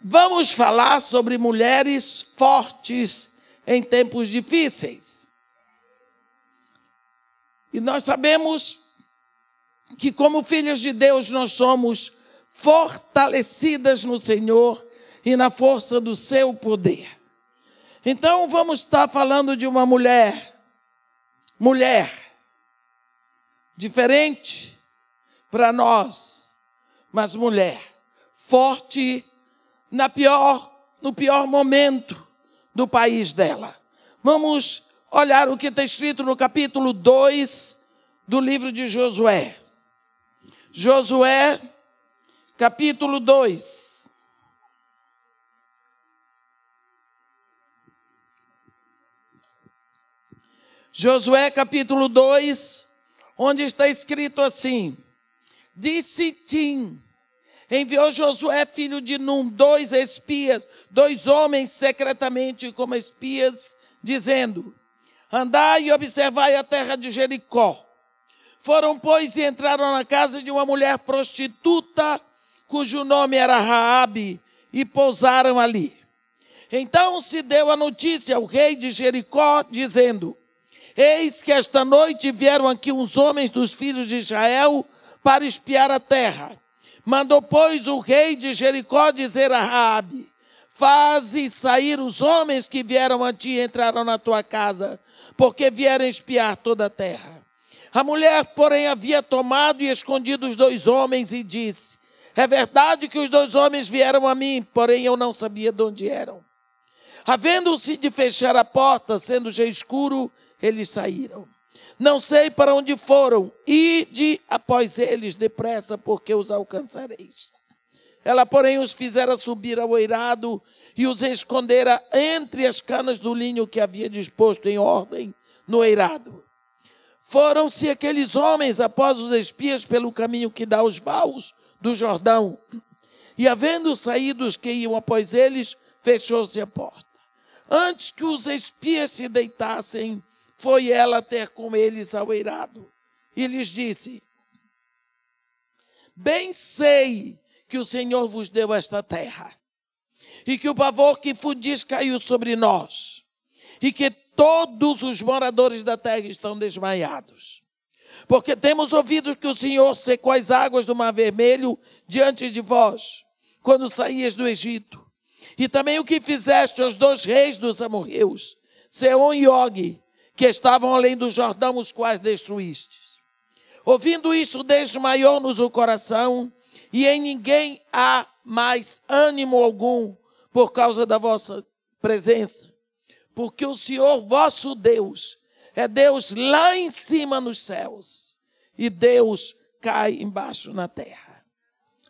Vamos falar sobre mulheres fortes em tempos difíceis. E nós sabemos que, como filhas de Deus, nós somos fortalecidas no Senhor e na força do seu poder. Então, vamos estar falando de uma mulher diferente para nós, mas mulher forte no pior momento do país dela. Vamos olhar o que está escrito no capítulo 2 do livro de Josué. Josué, capítulo 2. Josué, capítulo 2, onde está escrito assim: Disse Tim, enviou Josué, filho de Num, 2 espias, 2 homens secretamente como espias, dizendo: Andai e observai a terra de Jericó. Foram, pois, e entraram na casa de uma mulher prostituta, cujo nome era Raabe, e pousaram ali. Então se deu a notícia ao rei de Jericó, dizendo: Eis que esta noite vieram aqui uns homens dos filhos de Israel para espiar a terra. Mandou, pois, o rei de Jericó dizer a Raabe: Faze sair os homens que vieram a ti e entraram na tua casa, porque vieram espiar toda a terra. A mulher, porém, havia tomado e escondido os 2 homens e disse: É verdade que os 2 homens vieram a mim, porém eu não sabia de onde eram. Havendo-se de fechar a porta, sendo já escuro, eles saíram. Não sei para onde foram, ide após eles depressa, porque os alcançareis. Ela, porém, os fizera subir ao eirado e os escondera entre as canas do linho que havia disposto em ordem no eirado. Foram-se aqueles homens após os espias pelo caminho que dá aos vales do Jordão. E, havendo saído os que iam após eles, fechou-se a porta. Antes que os espias se deitassem, foi ela ter com eles ao eirado. E lhes disse: Bem sei que o Senhor vos deu esta terra, e que o pavor que fundis caiu sobre nós, e que todos os moradores da terra estão desmaiados. Porque temos ouvido que o Senhor secou as águas do Mar Vermelho diante de vós, quando saías do Egito. E também o que fizeste aos 2 reis dos amorreus, Sehon e Og, que estavam além do Jordão, os quais destruístes. Ouvindo isso, desmaiou-nos o coração, e em ninguém há mais ânimo algum por causa da vossa presença. Porque o Senhor vosso Deus é Deus lá em cima nos céus, e Deus cai embaixo na terra.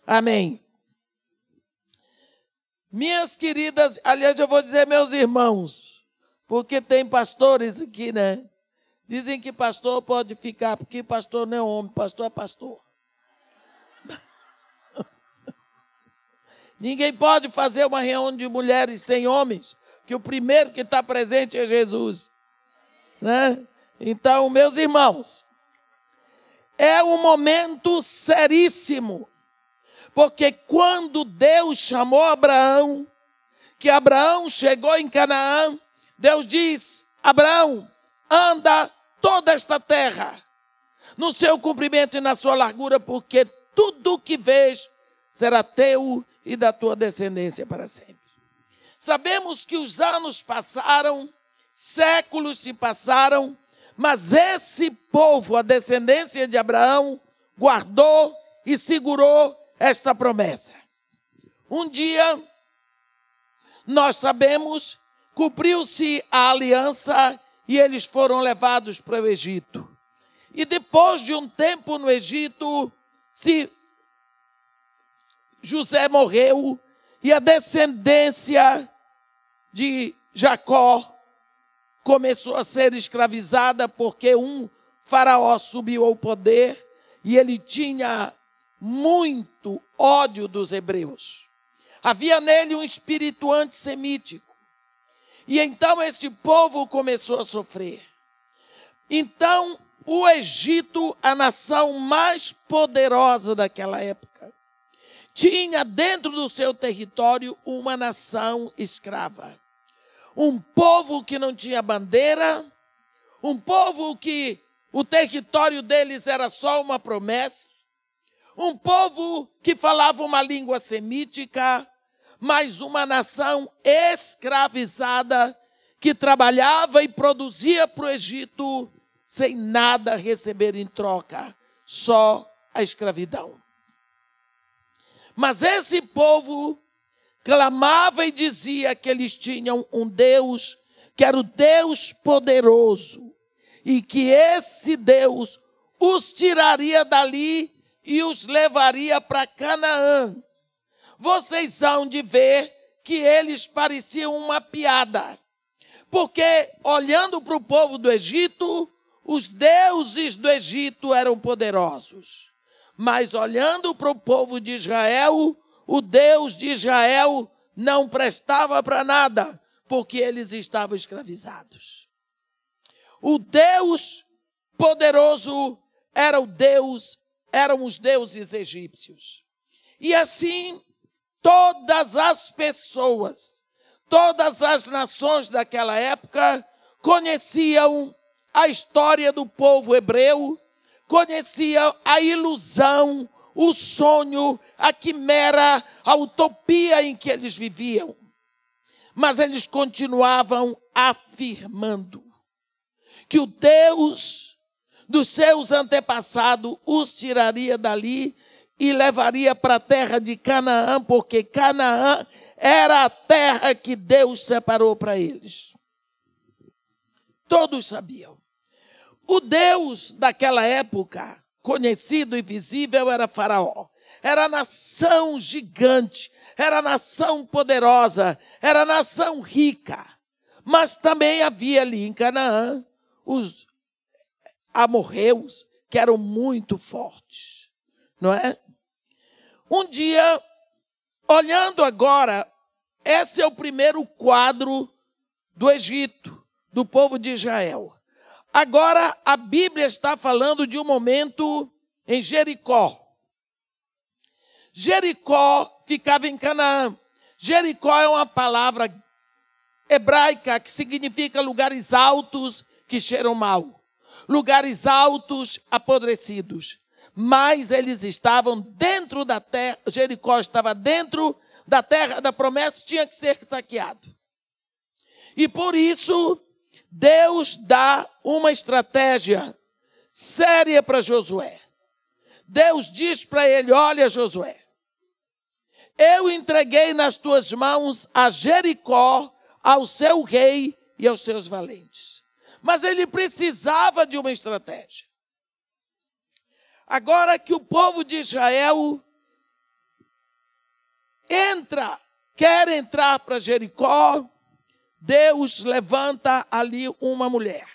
Amém. Minhas queridas, aliás, eu vou dizer meus irmãos, porque tem pastores aqui, né? Dizem que pastor pode ficar, porque pastor não é homem, pastor é pastor. Ninguém pode fazer uma reunião de mulheres sem homens, que o primeiro que está presente é Jesus, né? Então, meus irmãos, é um momento seríssimo, porque quando Deus chamou Abraão, que Abraão chegou em Canaã, Deus diz: Abraão, anda toda esta terra, no seu comprimento e na sua largura, porque tudo o que vês será teu e da tua descendência para sempre. Sabemos que os anos passaram, séculos se passaram, mas esse povo, a descendência de Abraão, guardou e segurou esta promessa. Um dia, nós sabemos, cumpriu-se a aliança e eles foram levados para o Egito. E depois de um tempo no Egito, José morreu e a descendência de Jacó começou a ser escravizada, porque um faraó subiu ao poder e ele tinha muito ódio dos hebreus. Havia nele um espírito antissemítico. E então esse povo começou a sofrer. Então o Egito, a nação mais poderosa daquela época, tinha dentro do seu território uma nação escrava. Um povo que não tinha bandeira, um povo que o território deles era só uma promessa, um povo que falava uma língua semítica, mas uma nação escravizada que trabalhava e produzia para o Egito sem nada receber em troca, só a escravidão. Mas esse povo clamava e dizia que eles tinham um Deus, que era o Deus poderoso, e que esse Deus os tiraria dali e os levaria para Canaã. Vocês hão de ver que eles pareciam uma piada, porque olhando para o povo do Egito, os deuses do Egito eram poderosos. Mas olhando para o povo de Israel, o Deus de Israel não prestava para nada, porque eles estavam escravizados. O Deus poderoso era eram os deuses egípcios. E assim, todas as pessoas, todas as nações daquela época conheciam a história do povo hebreu, conheciam a ilusão, o sonho, a quimera, a utopia em que eles viviam. Mas eles continuavam afirmando que o Deus dos seus antepassados os tiraria dali e levaria para a terra de Canaã, porque Canaã era a terra que Deus separou para eles. Todos sabiam. O Deus daquela época, conhecido e visível, era Faraó. Era a nação gigante, era a nação poderosa, era a nação rica. Mas também havia ali em Canaã os amorreus, que eram muito fortes, não é? Um dia, olhando agora, esse é o primeiro quadro do Egito, do povo de Israel. Agora, a Bíblia está falando de um momento em Jericó. Jericó ficava em Canaã. Jericó é uma palavra hebraica que significa lugares altos que cheiram mal. Lugares altos apodrecidos. Mas eles estavam dentro da terra, Jericó estava dentro da terra da promessa, tinha que ser saqueado. E por isso, Deus dá uma estratégia séria para Josué. Deus diz para ele: olha, Josué, eu entreguei nas tuas mãos a Jericó, ao seu rei e aos seus valentes. Mas ele precisava de uma estratégia. Agora que o povo de Israel quer entrar para Jericó, Deus levanta ali uma mulher.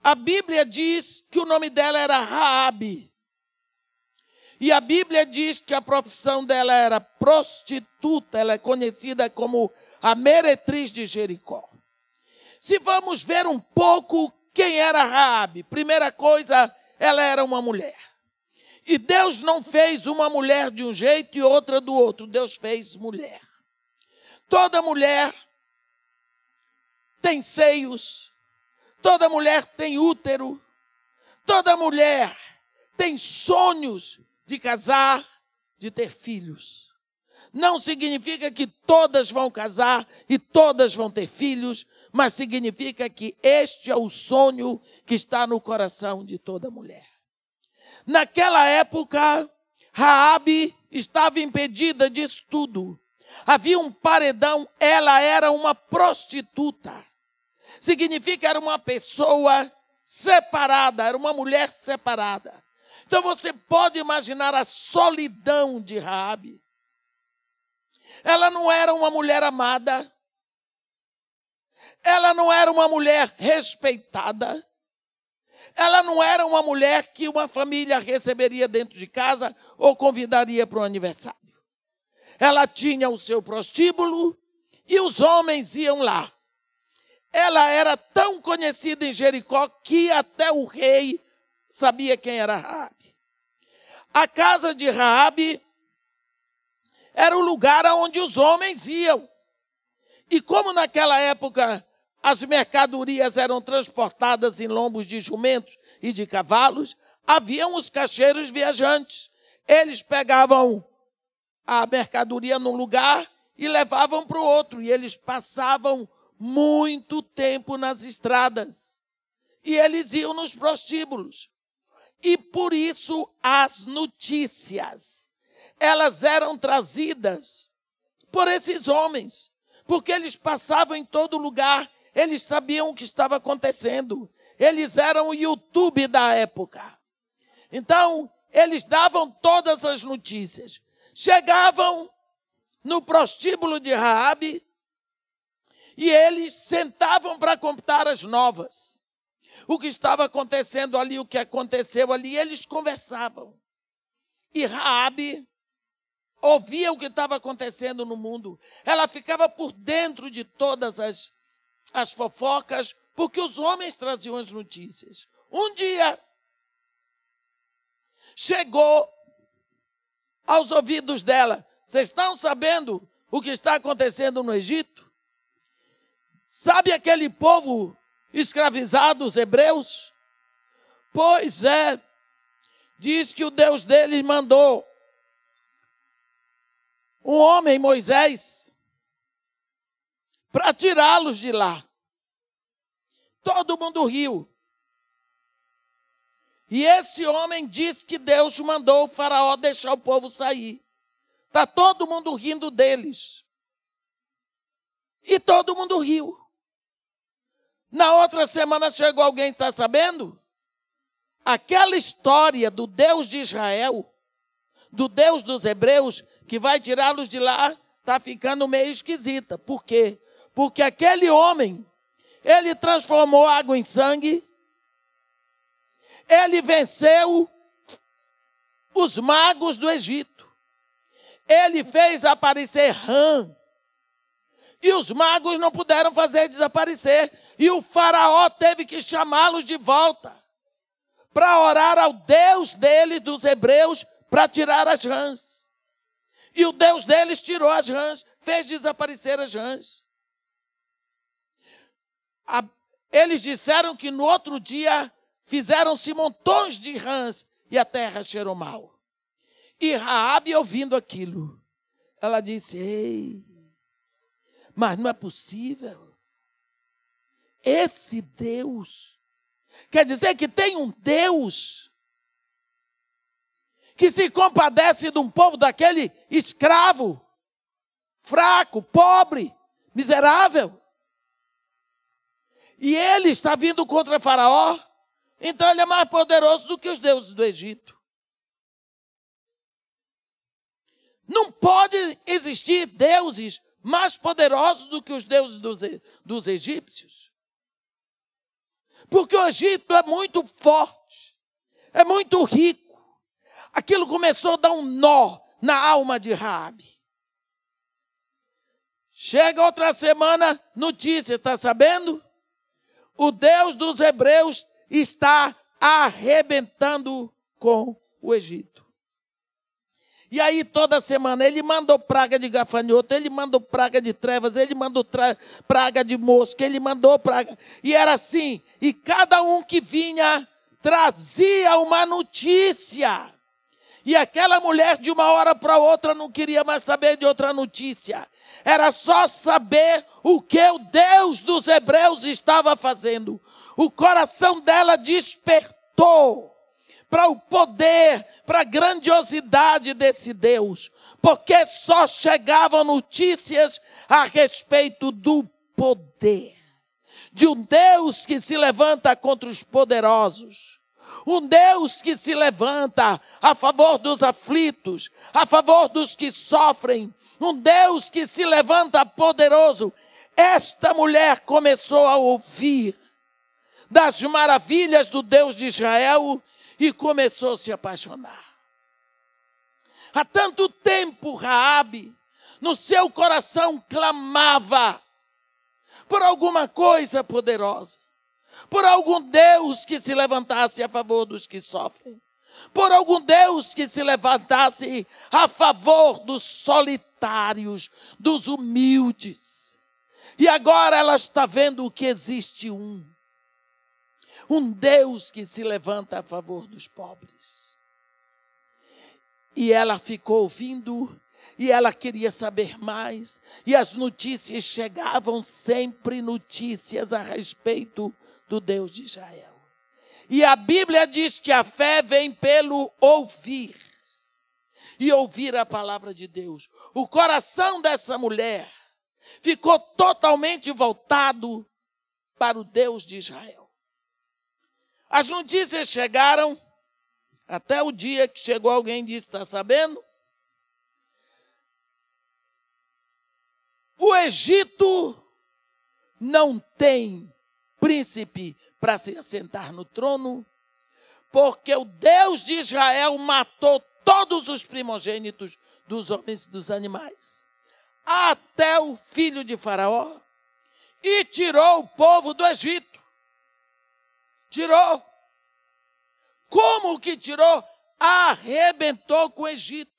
A Bíblia diz que o nome dela era Raabe. E a Bíblia diz que a profissão dela era prostituta. Ela é conhecida como a meretriz de Jericó. Se vamos ver um pouco quem era Raabe. Primeira coisa, ela era uma mulher. E Deus não fez uma mulher de um jeito e outra do outro. Deus fez mulher. Toda mulher tem seios, toda mulher tem útero, toda mulher tem sonhos de casar, de ter filhos. Não significa que todas vão casar e todas vão ter filhos, mas significa que este é o sonho que está no coração de toda mulher. Naquela época, Raabe estava impedida disso tudo. Havia um paredão, ela era uma prostituta. Significa que era uma pessoa separada, era uma mulher separada. Então você pode imaginar a solidão de Raabe. Ela não era uma mulher amada. Ela não era uma mulher respeitada. Ela não era uma mulher que uma família receberia dentro de casa ou convidaria para um aniversário. Ela tinha o seu prostíbulo e os homens iam lá. Ela era tão conhecida em Jericó que até o rei sabia quem era Raabe. A casa de Raabe era o lugar aonde os homens iam. E como naquela época as mercadorias eram transportadas em lombos de jumentos e de cavalos, haviam os caixeiros viajantes. Eles pegavam a mercadoria num lugar e levavam para o outro. E eles passavam muito tempo nas estradas. E eles iam nos prostíbulos. E por isso as notícias, elas eram trazidas por esses homens. Porque eles passavam em todo lugar, eles sabiam o que estava acontecendo. Eles eram o YouTube da época. Então, eles davam todas as notícias. Chegavam no prostíbulo de Raabe e eles sentavam para contar as novas. O que estava acontecendo ali, o que aconteceu ali, eles conversavam. E Raabe ouvia o que estava acontecendo no mundo. Ela ficava por dentro de todas as fofocas, porque os homens traziam as notícias. Um dia, chegou aos ouvidos dela: vocês estão sabendo o que está acontecendo no Egito? Sabe aquele povo escravizado, os hebreus? Pois é, diz que o Deus deles mandou um homem, Moisés, para tirá-los de lá. Todo mundo riu. E esse homem disse que Deus mandou o faraó deixar o povo sair. Está todo mundo rindo deles. E todo mundo riu. Na outra semana chegou alguém, está sabendo? Aquela história do Deus de Israel, do Deus dos hebreus, que vai tirá-los de lá, está ficando meio esquisita. Por quê? Porque aquele homem, ele transformou água em sangue, ele venceu os magos do Egito, ele fez aparecer rã, e os magos não puderam fazer desaparecer, e o faraó teve que chamá-los de volta, para orar ao Deus dele, dos hebreus, para tirar as rãs. E o Deus deles tirou as rãs, fez desaparecer as rãs. Eles disseram que no outro dia fizeram-se montões de rãs e a terra cheirou mal. E Raabe, ouvindo aquilo, ela disse: ei, mas não é possível. Esse Deus, quer dizer que tem um Deus que se compadece de um povo daquele escravo, fraco, pobre, miserável. E ele está vindo contra Faraó, então ele é mais poderoso do que os deuses do Egito. Não pode existir deuses mais poderosos do que os deuses dos egípcios. Porque o Egito é muito forte, é muito rico. Aquilo começou a dar um nó na alma de Raabe. Chega outra semana, notícia, está sabendo? O Deus dos hebreus está arrebentando com o Egito. E aí toda semana ele mandou praga de gafanhoto, ele mandou praga de trevas, ele mandou praga de mosca, ele mandou praga. E era assim, e cada um que vinha trazia uma notícia. E aquela mulher de uma hora para outra não queria mais saber de outra notícia. Era só saber o que o Deus dos hebreus estava fazendo. O coração dela despertou para o poder, para a grandiosidade desse Deus. Porque só chegavam notícias a respeito do poder. De um Deus que se levanta contra os poderosos. Um Deus que se levanta a favor dos aflitos, a favor dos que sofrem. Um Deus que se levanta poderoso. Esta mulher começou a ouvir das maravilhas do Deus de Israel e começou a se apaixonar. Há tanto tempo, Raabe, no seu coração clamava por alguma coisa poderosa. Por algum Deus que se levantasse a favor dos que sofrem. por algum Deus que se levantasse a favor dos solitários, dos humildes. E agora ela está vendo que existe um Deus que se levanta a favor dos pobres. E ela ficou ouvindo, e ela queria saber mais, e as notícias chegavam, sempre notícias a respeito do Deus de Israel. E a Bíblia diz que a fé vem pelo ouvir, e ouvir a palavra de Deus. O coração dessa mulher ficou totalmente voltado para o Deus de Israel. As notícias chegaram, até o dia que chegou alguém e disse, está sabendo? O Egito não tem príncipe para se assentar no trono, porque o Deus de Israel matou todos os primogênitos dos homens e dos animais, até o filho de Faraó, e tirou o povo do Egito. Tirou. Como que tirou? Arrebentou com o Egito.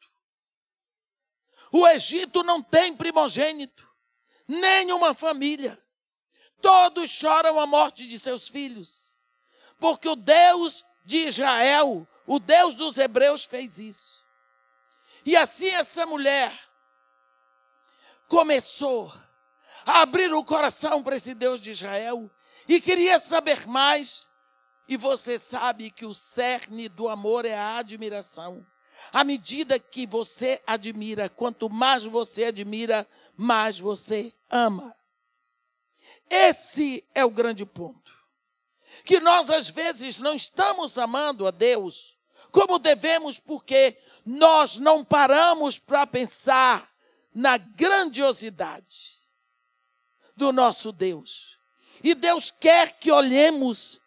O Egito não tem primogênito, nenhuma família. Todos choram a morte de seus filhos, porque o Deus de Israel, o Deus dos hebreus, fez isso. E assim essa mulher começou a abrir o coração para esse Deus de Israel e queria saber mais. E você sabe que o cerne do amor é a admiração. À medida que você admira, quanto mais você admira, mais você ama. Esse é o grande ponto. Que nós, às vezes, não estamos amando a Deus como devemos, porque nós não paramos para pensar na grandiosidade do nosso Deus. E Deus quer que olhemos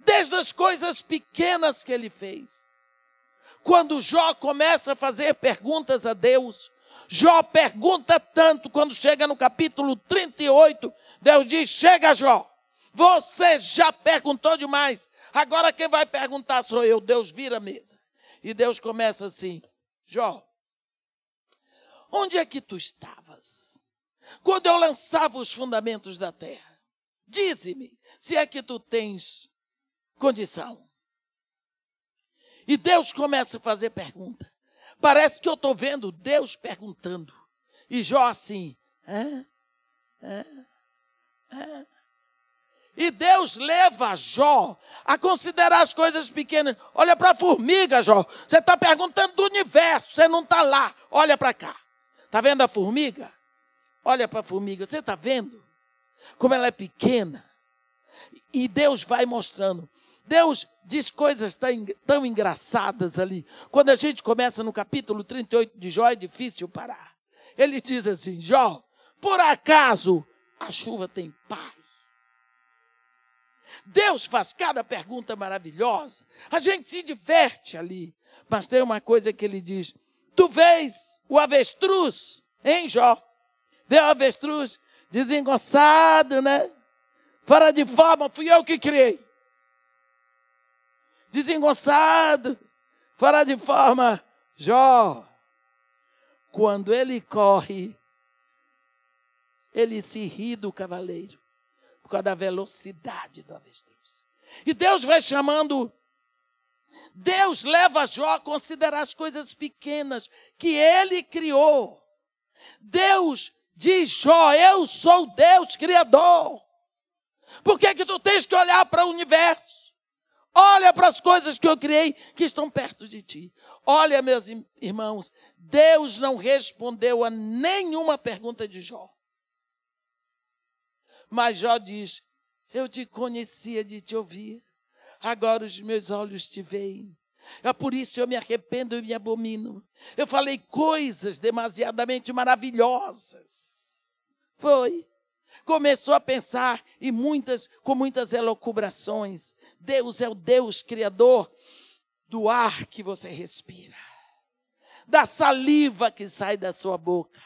desde as coisas pequenas que Ele fez. Quando Jó começa a fazer perguntas a Deus, Jó pergunta tanto, quando chega no capítulo 38, Deus diz, chega Jó, você já perguntou demais, agora quem vai perguntar sou eu. Deus vira a mesa. E Deus começa assim, Jó, onde é que tu estavas quando eu lançava os fundamentos da terra? Dize-me, se é que tu tens condição. E Deus começa a fazer pergunta. Parece que eu estou vendo Deus perguntando. E Jó assim. E Deus leva Jó a considerar as coisas pequenas. Olha para a formiga, Jó. Você está perguntando do universo. Você não está lá. Olha para cá. Está vendo a formiga? Olha para a formiga. Você está vendo como ela é pequena? E Deus vai mostrando. Deus diz coisas tão engraçadas ali. Quando a gente começa no capítulo 38 de Jó, é difícil parar. Ele diz assim, Jó, por acaso a chuva tem pai? Deus faz cada pergunta maravilhosa. A gente se diverte ali. Mas tem uma coisa que ele diz. Tu vês o avestruz, hein, Jó? Vê o avestruz desengonçado, né? Fora de forma, fui eu que criei. Desengonçado, fora de forma. Jó, quando ele corre, ele se ri do cavaleiro, por causa da velocidade do avestruz. E Deus vai chamando, Deus leva Jó a considerar as coisas pequenas que ele criou. Deus diz, Jó, eu sou Deus Criador. Por que tu tens que olhar para o universo? Olha para as coisas que eu criei que estão perto de ti. Olha, meus irmãos, Deus não respondeu a nenhuma pergunta de Jó. Mas Jó diz, eu te conhecia de te ouvir, agora os meus olhos te veem. É por isso eu me arrependo e me abomino. Eu falei coisas demasiadamente maravilhosas. Foi. Começou a pensar com muitas elucubrações. Deus é o Deus criador do ar que você respira, da saliva que sai da sua boca,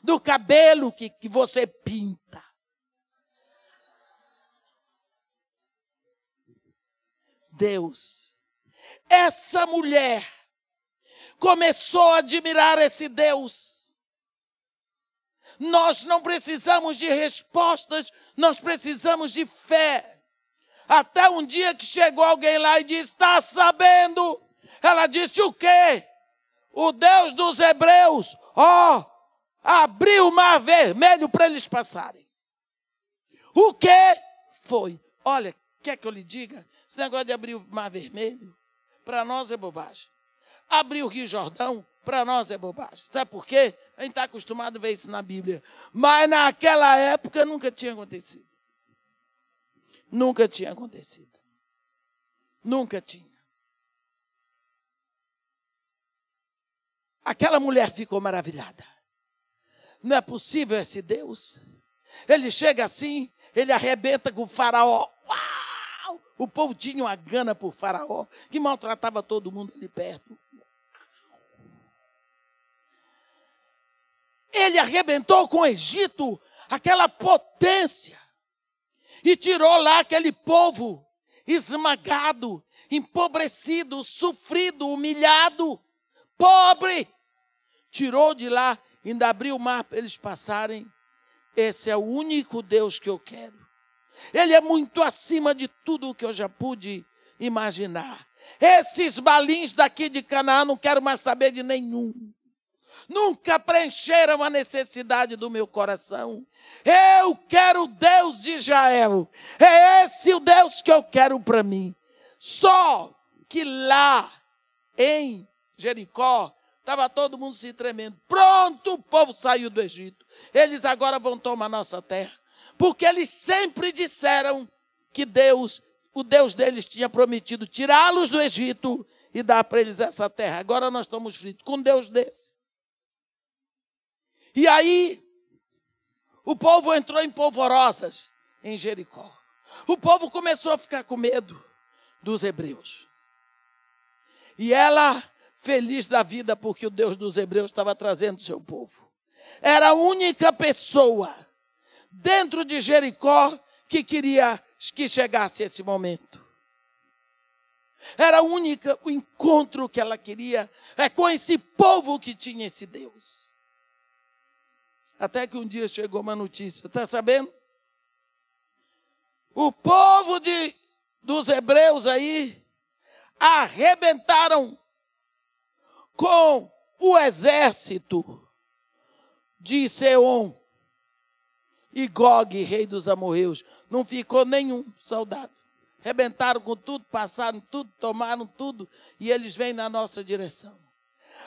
do cabelo que você pinta. Deus Essa mulher começou a admirar esse Deus. Nós não precisamos de respostas, nós precisamos de fé. Até um dia que chegou alguém lá e disse: está sabendo? Ela disse: o quê? O Deus dos hebreus, abriu o mar vermelho para eles passarem. O que foi? Olha, quer que eu lhe diga? Esse negócio de abrir o mar vermelho, para nós é bobagem. Abrir o Rio Jordão, para nós é bobagem. Sabe por quê? A gente está acostumado a ver isso na Bíblia. Mas naquela época nunca tinha acontecido. Nunca tinha acontecido. Nunca tinha. Aquela mulher ficou maravilhada. Não é possível esse Deus? Ele chega assim, ele arrebenta com o faraó. Uau! O povo tinha uma gana por faraó, que maltratava todo mundo ali perto. Ele arrebentou com o Egito, aquela potência, e tirou lá aquele povo esmagado, empobrecido, sofrido, humilhado, pobre. Tirou de lá, ainda abriu o mar para eles passarem. Esse é o único Deus que eu quero. Ele é muito acima de tudo o que eu já pude imaginar. Esses balins daqui de Canaã não quero mais saber de nenhum. Nunca preencheram a necessidade do meu coração. Eu quero o Deus de Israel. É esse o Deus que eu quero para mim. Só que lá em Jericó estava todo mundo se tremendo. Pronto, o povo saiu do Egito. Eles agora vão tomar nossa terra. Porque eles sempre disseram que Deus, o Deus deles, tinha prometido tirá-los do Egito e dar para eles essa terra. Agora nós estamos fritos com um Deus desse. E aí, o povo entrou em polvorosas em Jericó. O povo começou a ficar com medo dos hebreus. E ela, feliz da vida, porque o Deus dos hebreus estava trazendo o seu povo. Era a única pessoa dentro de Jericó que queria que chegasse esse momento. Era o encontro que ela queria, é com esse povo que tinha esse Deus. Até que um dia chegou uma notícia, está sabendo? O povo dos hebreus aí arrebentaram com o exército de Seom e Gog, rei dos amorreus. Não ficou nenhum soldado. Arrebentaram com tudo, passaram tudo, tomaram tudo e eles vêm na nossa direção.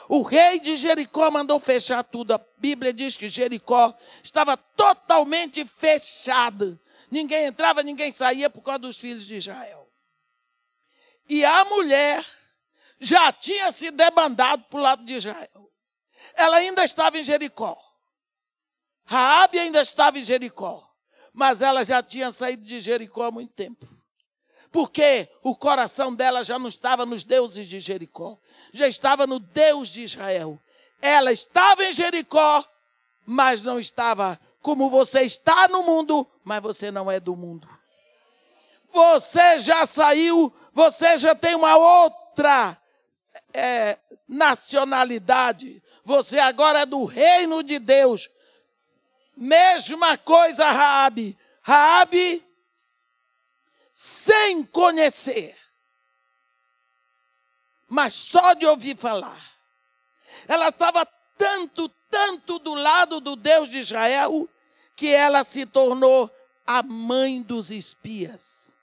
O rei de Jericó mandou fechar tudo. A Bíblia diz que Jericó estava totalmente fechada. Ninguém entrava, ninguém saía por causa dos filhos de Israel. E a mulher já tinha se debandado para o lado de Israel. Ela ainda estava em Jericó. Raabe ainda estava em Jericó. Mas ela já tinha saído de Jericó há muito tempo. Porque o coração dela já não estava nos deuses de Jericó. Já estava no Deus de Israel. Ela estava em Jericó, mas não estava como você está no mundo, mas você não é do mundo. Você já saiu, você já tem uma outra nacionalidade. Você agora é do reino de Deus. Mesma coisa Raabe. Raabe, sem conhecer, mas só de ouvir falar. Ela estava tanto do lado do Deus de Israel, que ela se tornou a mãe dos espias.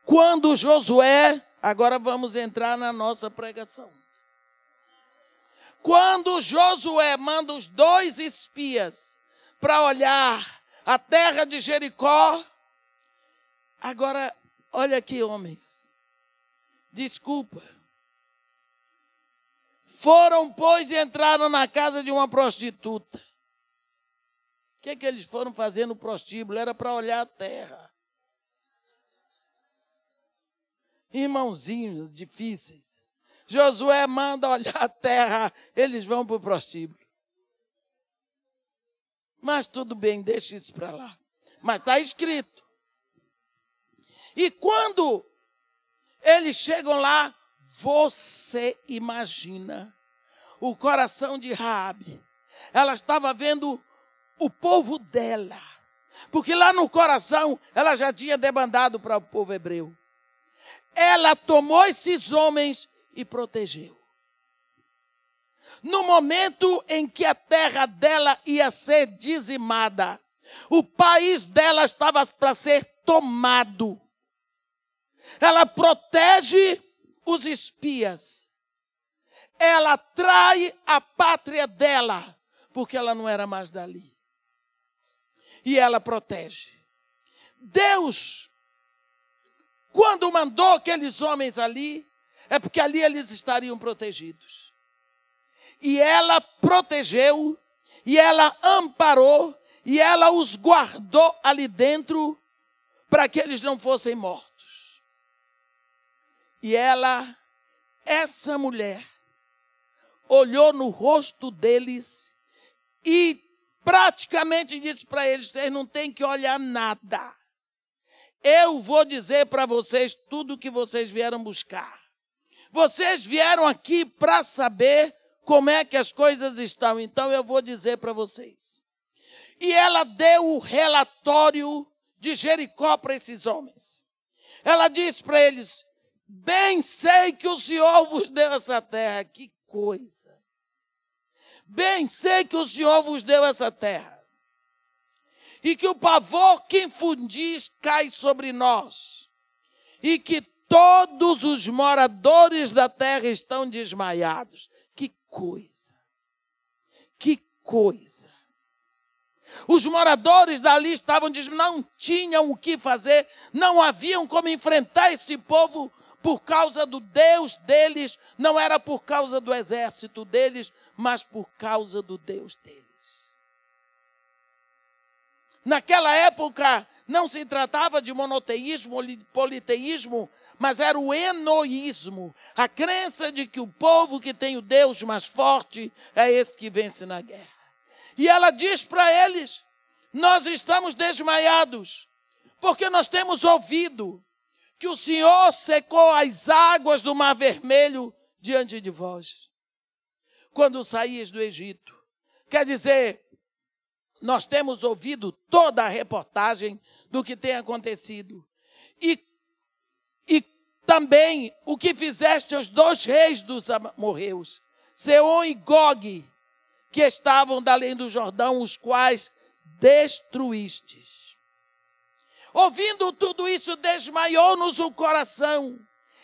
Quando Josué, agora vamos entrar na nossa pregação. Quando Josué manda os 2 espias para olhar a terra de Jericó, agora, olha aqui, homens, desculpa. Foram, pois, e entraram na casa de uma prostituta. O que eles foram fazer no prostíbulo? Era para olhar a terra. Irmãozinhos difíceis. Josué manda olhar a terra, eles vão para o prostíbulo. Mas tudo bem, deixa isso para lá. Mas está escrito. E quando eles chegam lá, Você imagina o coração de Raabe. Ela estava vendo o povo dela. Porque lá no coração ela já tinha debandado para o povo hebreu. Ela tomou esses homens e protegeu. No momento em que a terra dela ia ser dizimada, o país dela estava para ser tomado. Ela protege os espias. Ela trai a pátria dela, porque ela não era mais dali. E ela protege. Deus, quando mandou aqueles homens ali, é porque ali eles estariam protegidos. E ela protegeu, e ela amparou, e ela os guardou ali dentro para que eles não fossem mortos. E essa mulher, olhou no rosto deles e praticamente disse para eles: vocês não têm que olhar nada. Eu vou dizer para vocês tudo o que vocês vieram buscar. Vocês vieram aqui para saber como é que as coisas estão. Então eu vou dizer para vocês. E ela deu o relatório de Jericó para esses homens. Ela disse para eles: bem sei que o Senhor vos deu essa terra. Que coisa! Bem sei que o Senhor vos deu essa terra. E que o pavor que infundis cai sobre nós. E que todos os moradores da terra estão desmaiados. Que coisa! Que coisa! Os moradores dali estavam desmaiados, não tinham o que fazer, não haviam como enfrentar esse povo por causa do Deus deles, não era por causa do exército deles, mas por causa do Deus deles. Naquela época não se tratava de monoteísmo ou politeísmo, mas era o enoísmo, a crença de que o povo que tem o Deus mais forte é esse que vence na guerra. E ela diz para eles: nós estamos desmaiados, porque nós temos ouvido que o Senhor secou as águas do Mar Vermelho diante de vós, quando saíes do Egito. Quer dizer, nós temos ouvido toda a reportagem do que tem acontecido. E também o que fizeste aos 2 reis dos amorreus, Seom e Gog, que estavam da além do Jordão, os quais destruístes. Ouvindo tudo isso, desmaiou-nos o coração,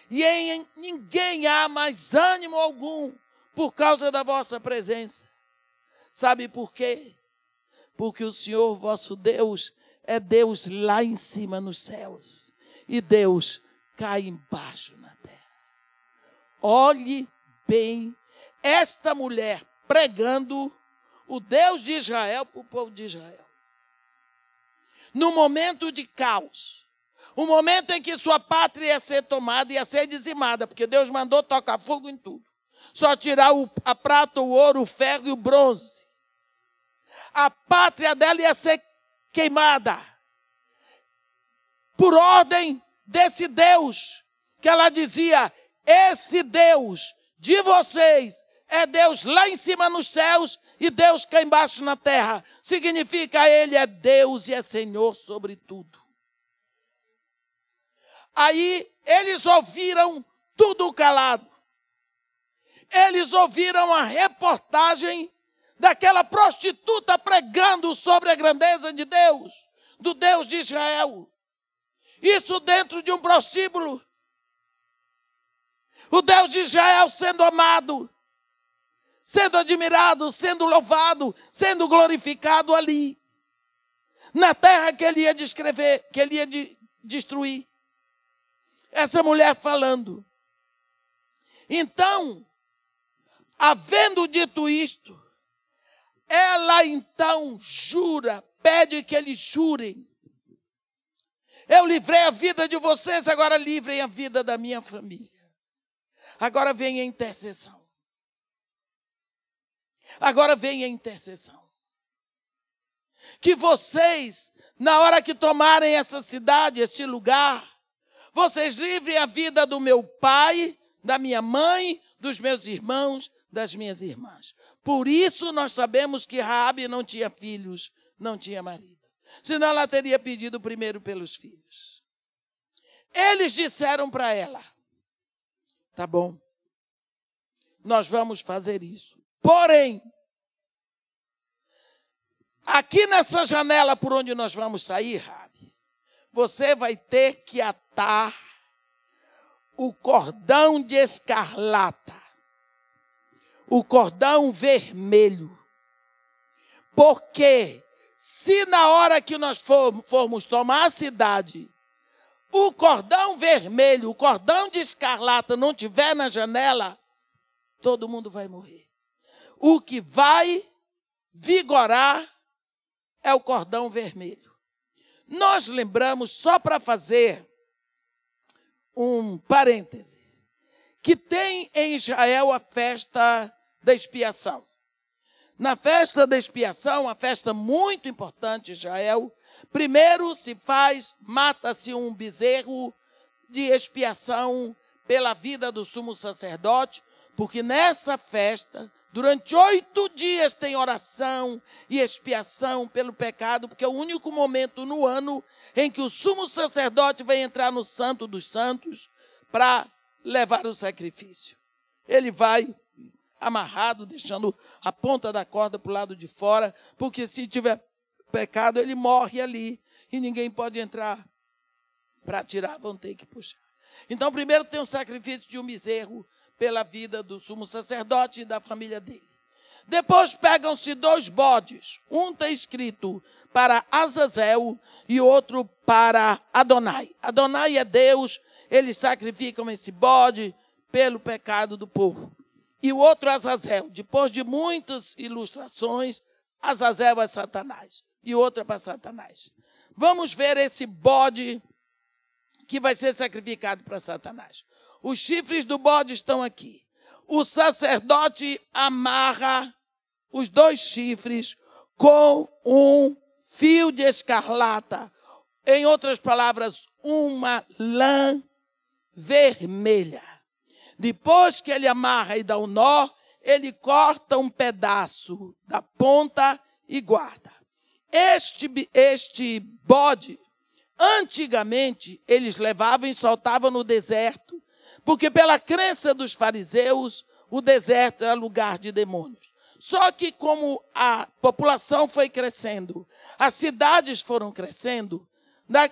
e em ninguém há mais ânimo algum por causa da vossa presença. Sabe por quê? Porque o Senhor vosso Deus é Deus lá em cima nos céus, e Deus cai embaixo na terra. Olhe bem esta mulher pregando o Deus de Israel para o povo de Israel. No momento de caos, o momento em que sua pátria ia ser tomada, ia ser dizimada, porque Deus mandou tocar fogo em tudo. Só tirar a prata, o ouro, o ferro e o bronze. A pátria dela ia ser queimada. Por ordem desse Deus, que ela dizia: esse Deus de vocês é Deus lá em cima nos céus e Deus cá embaixo na terra. Significa Ele é Deus e é Senhor sobre tudo. Aí eles ouviram tudo calado. Eles ouviram a reportagem daquela prostituta pregando sobre a grandeza de Deus, do Deus de Israel. Isso dentro de um prostíbulo. O Deus de Israel sendo amado, sendo admirado, sendo louvado, sendo glorificado ali, na terra que ele ia descrever, que ele ia destruir. Essa mulher falando. Então, havendo dito isto, ela então jura, pede que eles jurem: eu livrei a vida de vocês, agora livrem a vida da minha família. Agora vem a intercessão. Agora vem a intercessão. Que vocês, na hora que tomarem essa cidade, esse lugar, vocês livrem a vida do meu pai, da minha mãe, dos meus irmãos, das minhas irmãs. Por isso nós sabemos que Raabe não tinha filhos, não tinha marido. Senão ela teria pedido primeiro pelos filhos. Eles disseram para ela: tá bom, nós vamos fazer isso. Porém, aqui nessa janela por onde nós vamos sair, Raabe, você vai ter que atar o cordão de escarlata, o cordão vermelho. Porque se na hora que nós formos tomar a cidade, o cordão vermelho, o cordão de escarlata não tiver na janela, todo mundo vai morrer. O que vai vigorar é o cordão vermelho. Nós lembramos, só para fazer um parêntese, que tem em Israel a festa da expiação. Na festa da expiação, uma festa muito importante em Israel, primeiro mata-se um bezerro de expiação pela vida do sumo sacerdote, porque nessa festa, durante 8 dias tem oração e expiação pelo pecado, porque é o único momento no ano em que o sumo sacerdote vai entrar no Santo dos Santos para levar o sacrifício. Ele vai amarrado, deixando a ponta da corda para o lado de fora, porque se tiver pecado, ele morre ali e ninguém pode entrar para tirar, vão ter que puxar. Então, primeiro tem o sacrifício de um bezerro pela vida do sumo sacerdote e da família dele. Depois pegam-se 2 bodes, um está escrito para Azazel e outro para Adonai. Adonai é Deus, eles sacrificam esse bode pelo pecado do povo. E o outro Azazel, depois de muitas ilustrações, Azazel é Satanás. E o outro é para Satanás. Vamos ver esse bode que vai ser sacrificado para Satanás. Os chifres do bode estão aqui. O sacerdote amarra os 2 chifres com um fio de escarlata. Em outras palavras, uma lã vermelha. Depois que ele amarra e dá o nó, ele corta um pedaço da ponta e guarda. Este bode, antigamente, eles levavam e soltavam no deserto, porque pela crença dos fariseus, o deserto era lugar de demônios. Só que como a população foi crescendo, as cidades foram crescendo,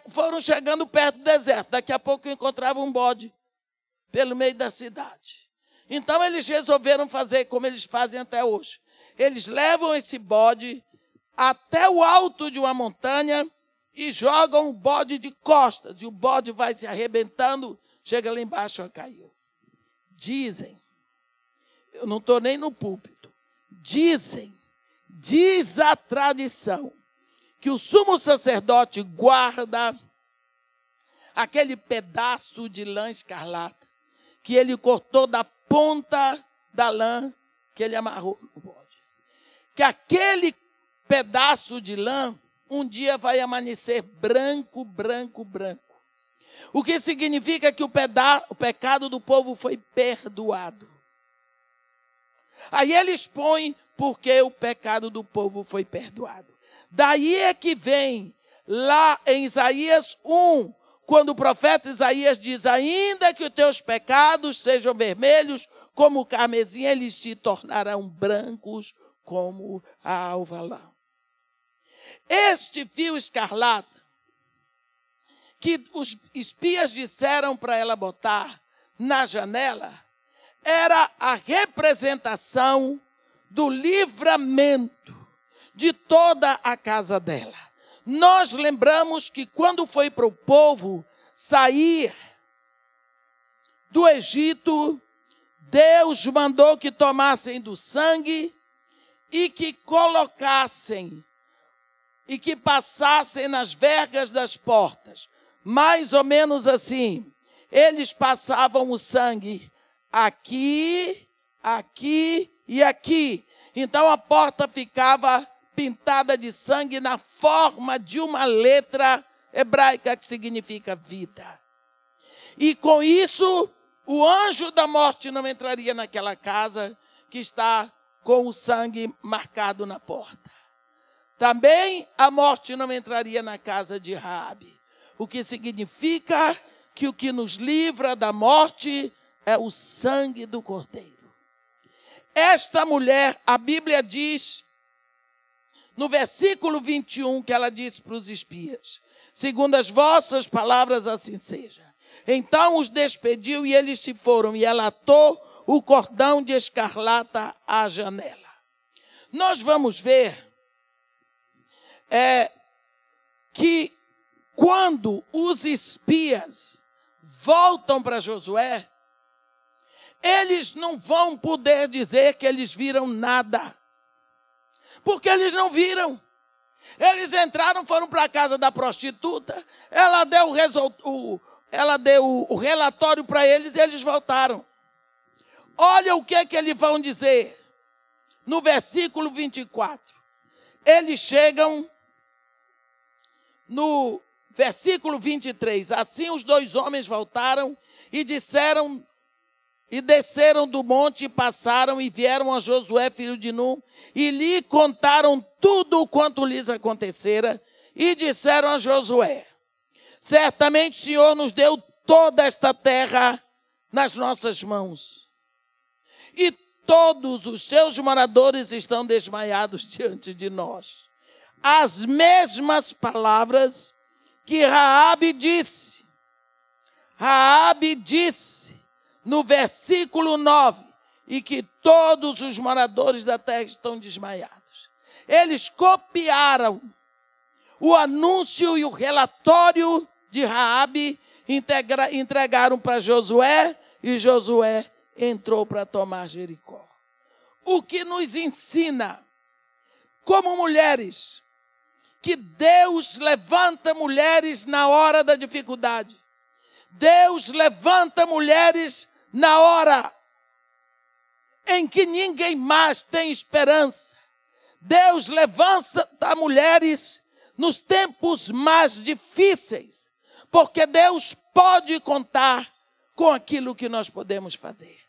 foram chegando perto do deserto. Daqui a pouco encontravam um bode pelo meio da cidade. Então eles resolveram fazer como eles fazem até hoje. Eles levam esse bode até o alto de uma montanha e jogam o bode de costas. E o bode vai se arrebentando, chega lá embaixo e caiu. Dizem, eu não estou nem no púlpito, diz a tradição, que o sumo sacerdote guarda aquele pedaço de lã escarlata que ele cortou da ponta da lã que ele amarrou no bode. Que aquele pedaço de lã um dia vai amanhecer branco, branco, branco. O que significa que o pecado do povo foi perdoado. Aí ele expõe porque o pecado do povo foi perdoado. Daí é que vem lá em Isaías 1, quando o profeta Isaías diz: ainda que os teus pecados sejam vermelhos como o carmesim, eles se tornarão brancos como a alva lã. Este fio escarlata, que os espias disseram para ela botar na janela, era a representação do livramento de toda a casa dela. Nós lembramos que quando foi para o povo sair do Egito, Deus mandou que tomassem do sangue e que colocassem e que passassem nas vergas das portas. Mais ou menos assim, eles passavam o sangue aqui, aqui e aqui. Então a porta ficava pintada de sangue na forma de uma letra hebraica que significa vida. E com isso, o anjo da morte não entraria naquela casa que está com o sangue marcado na porta. Também a morte não entraria na casa de Raabe, o que significa que o que nos livra da morte é o sangue do Cordeiro. Esta mulher, a Bíblia diz, no versículo 21, que ela disse para os espias: segundo as vossas palavras, assim seja. Então os despediu e eles se foram, e ela atou o cordão de escarlata à janela. Nós vamos ver que quando os espias voltam para Josué, eles não vão poder dizer que eles viram nada, porque eles não viram. Eles entraram, foram para a casa da prostituta, ela deu o relatório para eles e eles voltaram. Olha o que eles vão dizer no versículo 24. Eles chegam no versículo 23. Assim os dois homens voltaram e disseram, e desceram do monte e passaram e vieram a Josué, filho de Num, e lhe contaram tudo quanto lhes acontecera, e disseram a Josué: certamente o Senhor nos deu toda esta terra nas nossas mãos, e todos os seus moradores estão desmaiados diante de nós. As mesmas palavras que Raabe disse. Raabe disse no versículo 9, e que todos os moradores da terra estão desmaiados. Eles copiaram o anúncio e o relatório de Raabe, entregaram para Josué, e Josué entrou para tomar Jericó. O que nos ensina, como mulheres, que Deus levanta mulheres na hora da dificuldade. Deus levanta mulheres na hora em que ninguém mais tem esperança. Deus levanta mulheres nos tempos mais difíceis, porque Deus pode contar com aquilo que nós podemos fazer.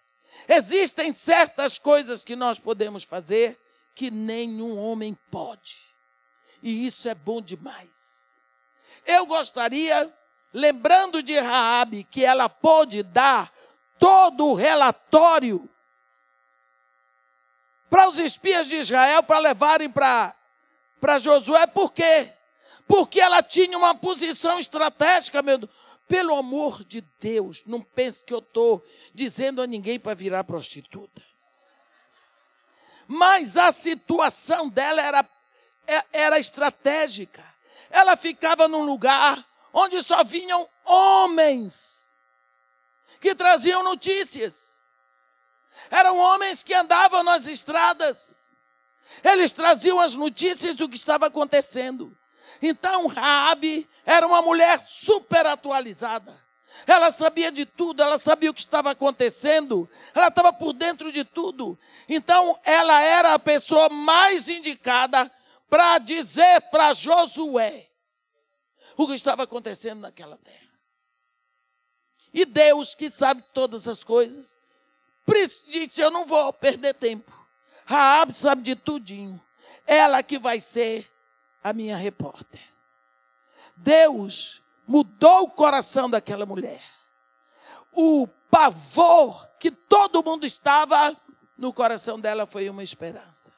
Existem certas coisas que nós podemos fazer que nenhum homem pode. E isso é bom demais. Eu gostaria, lembrando de Raabe, que ela pôde dar todo o relatório para os espias de Israel, para levarem para Josué. Por quê? Porque ela tinha uma posição estratégica, meu Deus. Pelo amor de Deus, não pense que eu estou dizendo a ninguém para virar prostituta. Mas a situação dela era estratégica. Ela ficava num lugar onde só vinham homens que traziam notícias. Eram homens que andavam nas estradas. Eles traziam as notícias do que estava acontecendo. Então, Raabe era uma mulher super atualizada. Ela sabia de tudo, ela sabia o que estava acontecendo, ela estava por dentro de tudo. Então, ela era a pessoa mais indicada para dizer para Josué o que estava acontecendo naquela terra. E Deus, que sabe todas as coisas, disse: eu não vou perder tempo. Raabe sabe de tudinho. Ela que vai ser a minha repórter. Deus mudou o coração daquela mulher. O pavor que todo mundo estava no coração dela foi uma esperança.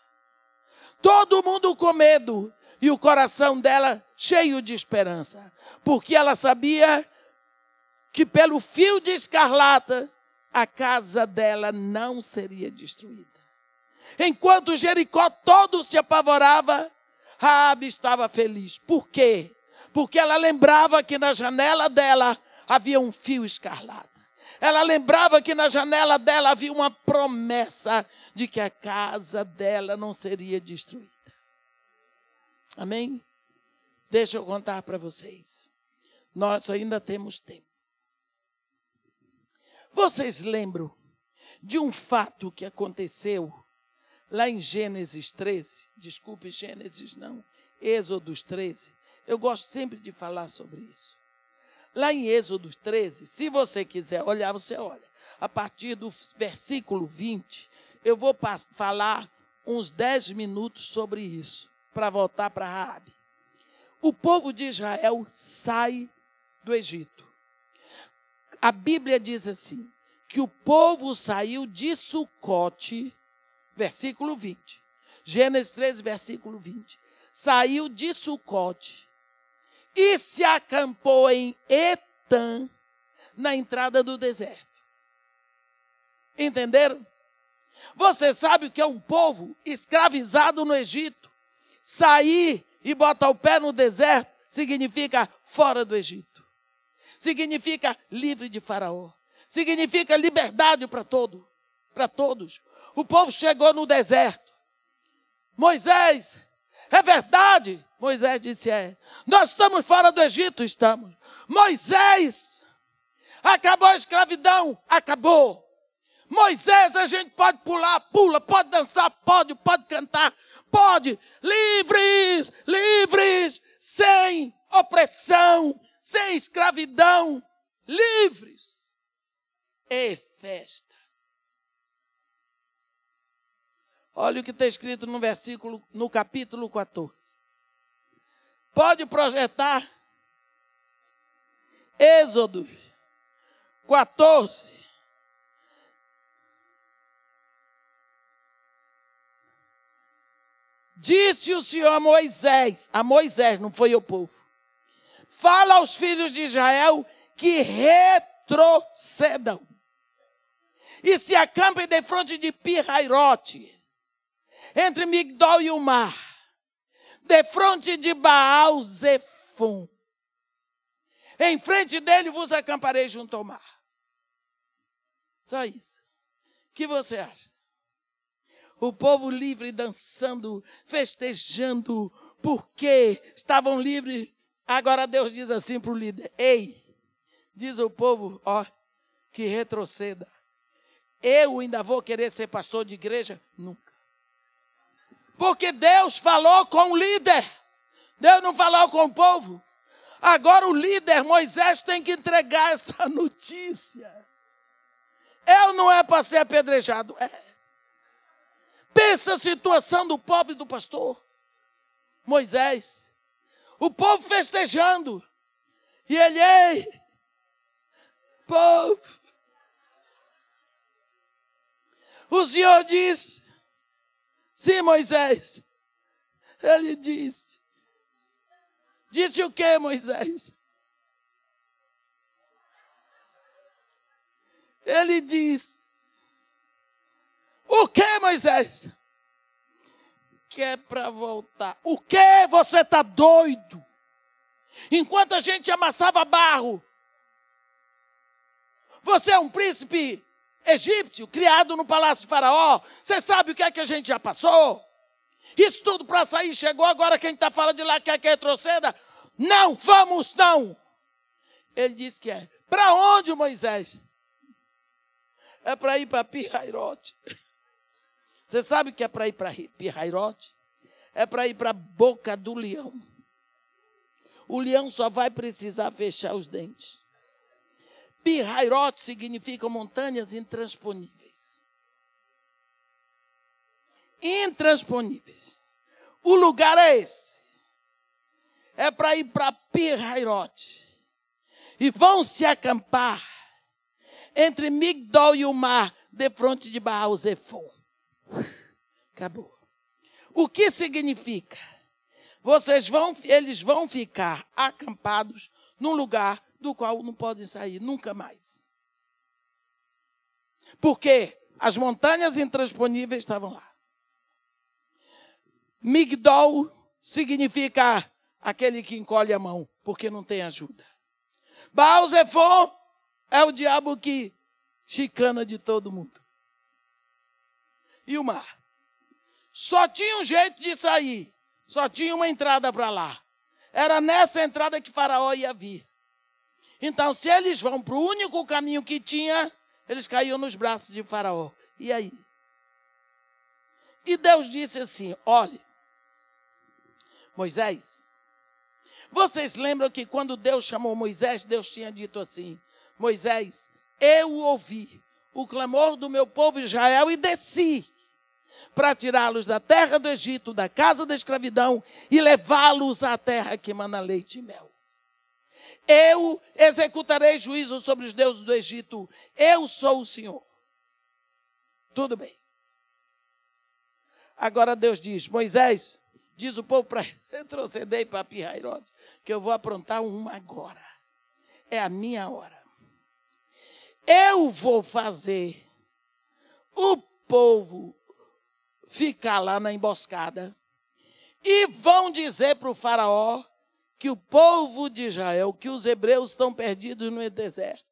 Todo mundo com medo e o coração dela cheio de esperança, porque ela sabia que pelo fio de escarlata a casa dela não seria destruída. Enquanto Jericó todo se apavorava, Raabe estava feliz. Por quê? Porque ela lembrava que na janela dela havia um fio escarlata. Ela lembrava que na janela dela havia uma promessa de que a casa dela não seria destruída. Amém? Deixa eu contar para vocês. Nós ainda temos tempo. Vocês lembram de um fato que aconteceu lá em Gênesis 13, desculpe, Gênesis não, Êxodo 13, eu gosto sempre de falar sobre isso. Lá em Êxodo 13, se você quiser olhar, você olha. a partir do versículo 20. Eu vou falar uns 10 minutos sobre isso, para voltar para Raabe. O povo de Israel sai do Egito. A Bíblia diz assim, que o povo saiu de Sucote, versículo 20. Gênesis 13, versículo 20. Saiu de Sucote e se acampou em Etã, na entrada do deserto. Entenderam? Você sabe o que é um povo escravizado no Egito? Sair e botar o pé no deserto significa fora do Egito. Significa livre de Faraó. Significa liberdade para todos. O povo chegou no deserto. Moisés, é verdade? Moisés disse, nós estamos fora do Egito, estamos. Moisés, acabou a escravidão, acabou. Moisés, a gente pode pular, pula, pode dançar, pode cantar, pode. Livres, livres, sem opressão, sem escravidão, livres. E festa. Olha o que está escrito no capítulo 14. Pode projetar Êxodo 14. Disse o Senhor a Moisés, não foi o povo. Fala aos filhos de Israel que retrocedam e se acampem defronte de Pi-Hairote, entre Migdol e o mar, defronte de Baal-Zefon. Em frente dele vos acamparei junto ao mar. Só isso. O que você acha? O povo livre dançando, festejando, porque estavam livres. Agora Deus diz assim para o líder, ei, diz o povo, que retroceda. Eu ainda vou querer ser pastor de igreja? Nunca. Porque Deus falou com o líder. Deus não falou com o povo. Agora o líder, Moisés, tem que entregar essa notícia. Eu não é para ser apedrejado, Pensa a situação do pobre do pastor Moisés. O povo festejando. E ele, ei, povo. O Senhor disse, sim, Moisés. Ele disse. Disse o que, Moisés? Ele disse. O que, Moisés? Que é para voltar. O que? Você está doido? Enquanto a gente amassava barro, você é um príncipe egípcio, criado no palácio de Faraó. Você sabe o que é que a gente já passou? Isso tudo para sair, chegou agora quem está fora de lá quer que retroceda? Não, vamos não. Ele disse que é. Para onde, Moisés? É para ir para Pi-Hairote. Você sabe o que é para ir para Pi-Hairote? É para ir para a boca do leão. O leão só vai precisar fechar os dentes. Pi-Hairote significa montanhas intransponíveis. Intransponíveis. O lugar é esse. É para ir para Pi-Hairote. E vão se acampar entre Migdol e o mar, defronte de Baal-Zefon. Acabou. O que significa? Eles vão ficar acampados num lugar do qual não podem sair nunca mais. Porque as montanhas intransponíveis estavam lá. Migdol significa aquele que encolhe a mão, porque não tem ajuda. Baal-Zefon é o diabo que chicana de todo mundo. E o mar? Só tinha um jeito de sair. Só tinha uma entrada para lá. Era nessa entrada que Faraó ia vir. Então, se eles vão para o único caminho que tinha, eles caíam nos braços de Faraó. E aí? E Deus disse assim, olha, Moisés, vocês lembram que quando Deus chamou Moisés, Deus tinha dito assim, Moisés, eu ouvi o clamor do meu povo Israel e desci para tirá-los da terra do Egito, da casa da escravidão, e levá-los à terra que mana leite e mel. Eu executarei juízo sobre os deuses do Egito. Eu sou o Senhor. Tudo bem. Agora Deus diz, Moisés, diz o povo para retroceder para Pi-Hairote, que eu vou aprontar uma agora. É a minha hora. Eu vou fazer o povo ficar lá na emboscada e vão dizer para o faraó que o povo de Israel, que os hebreus estão perdidos no deserto,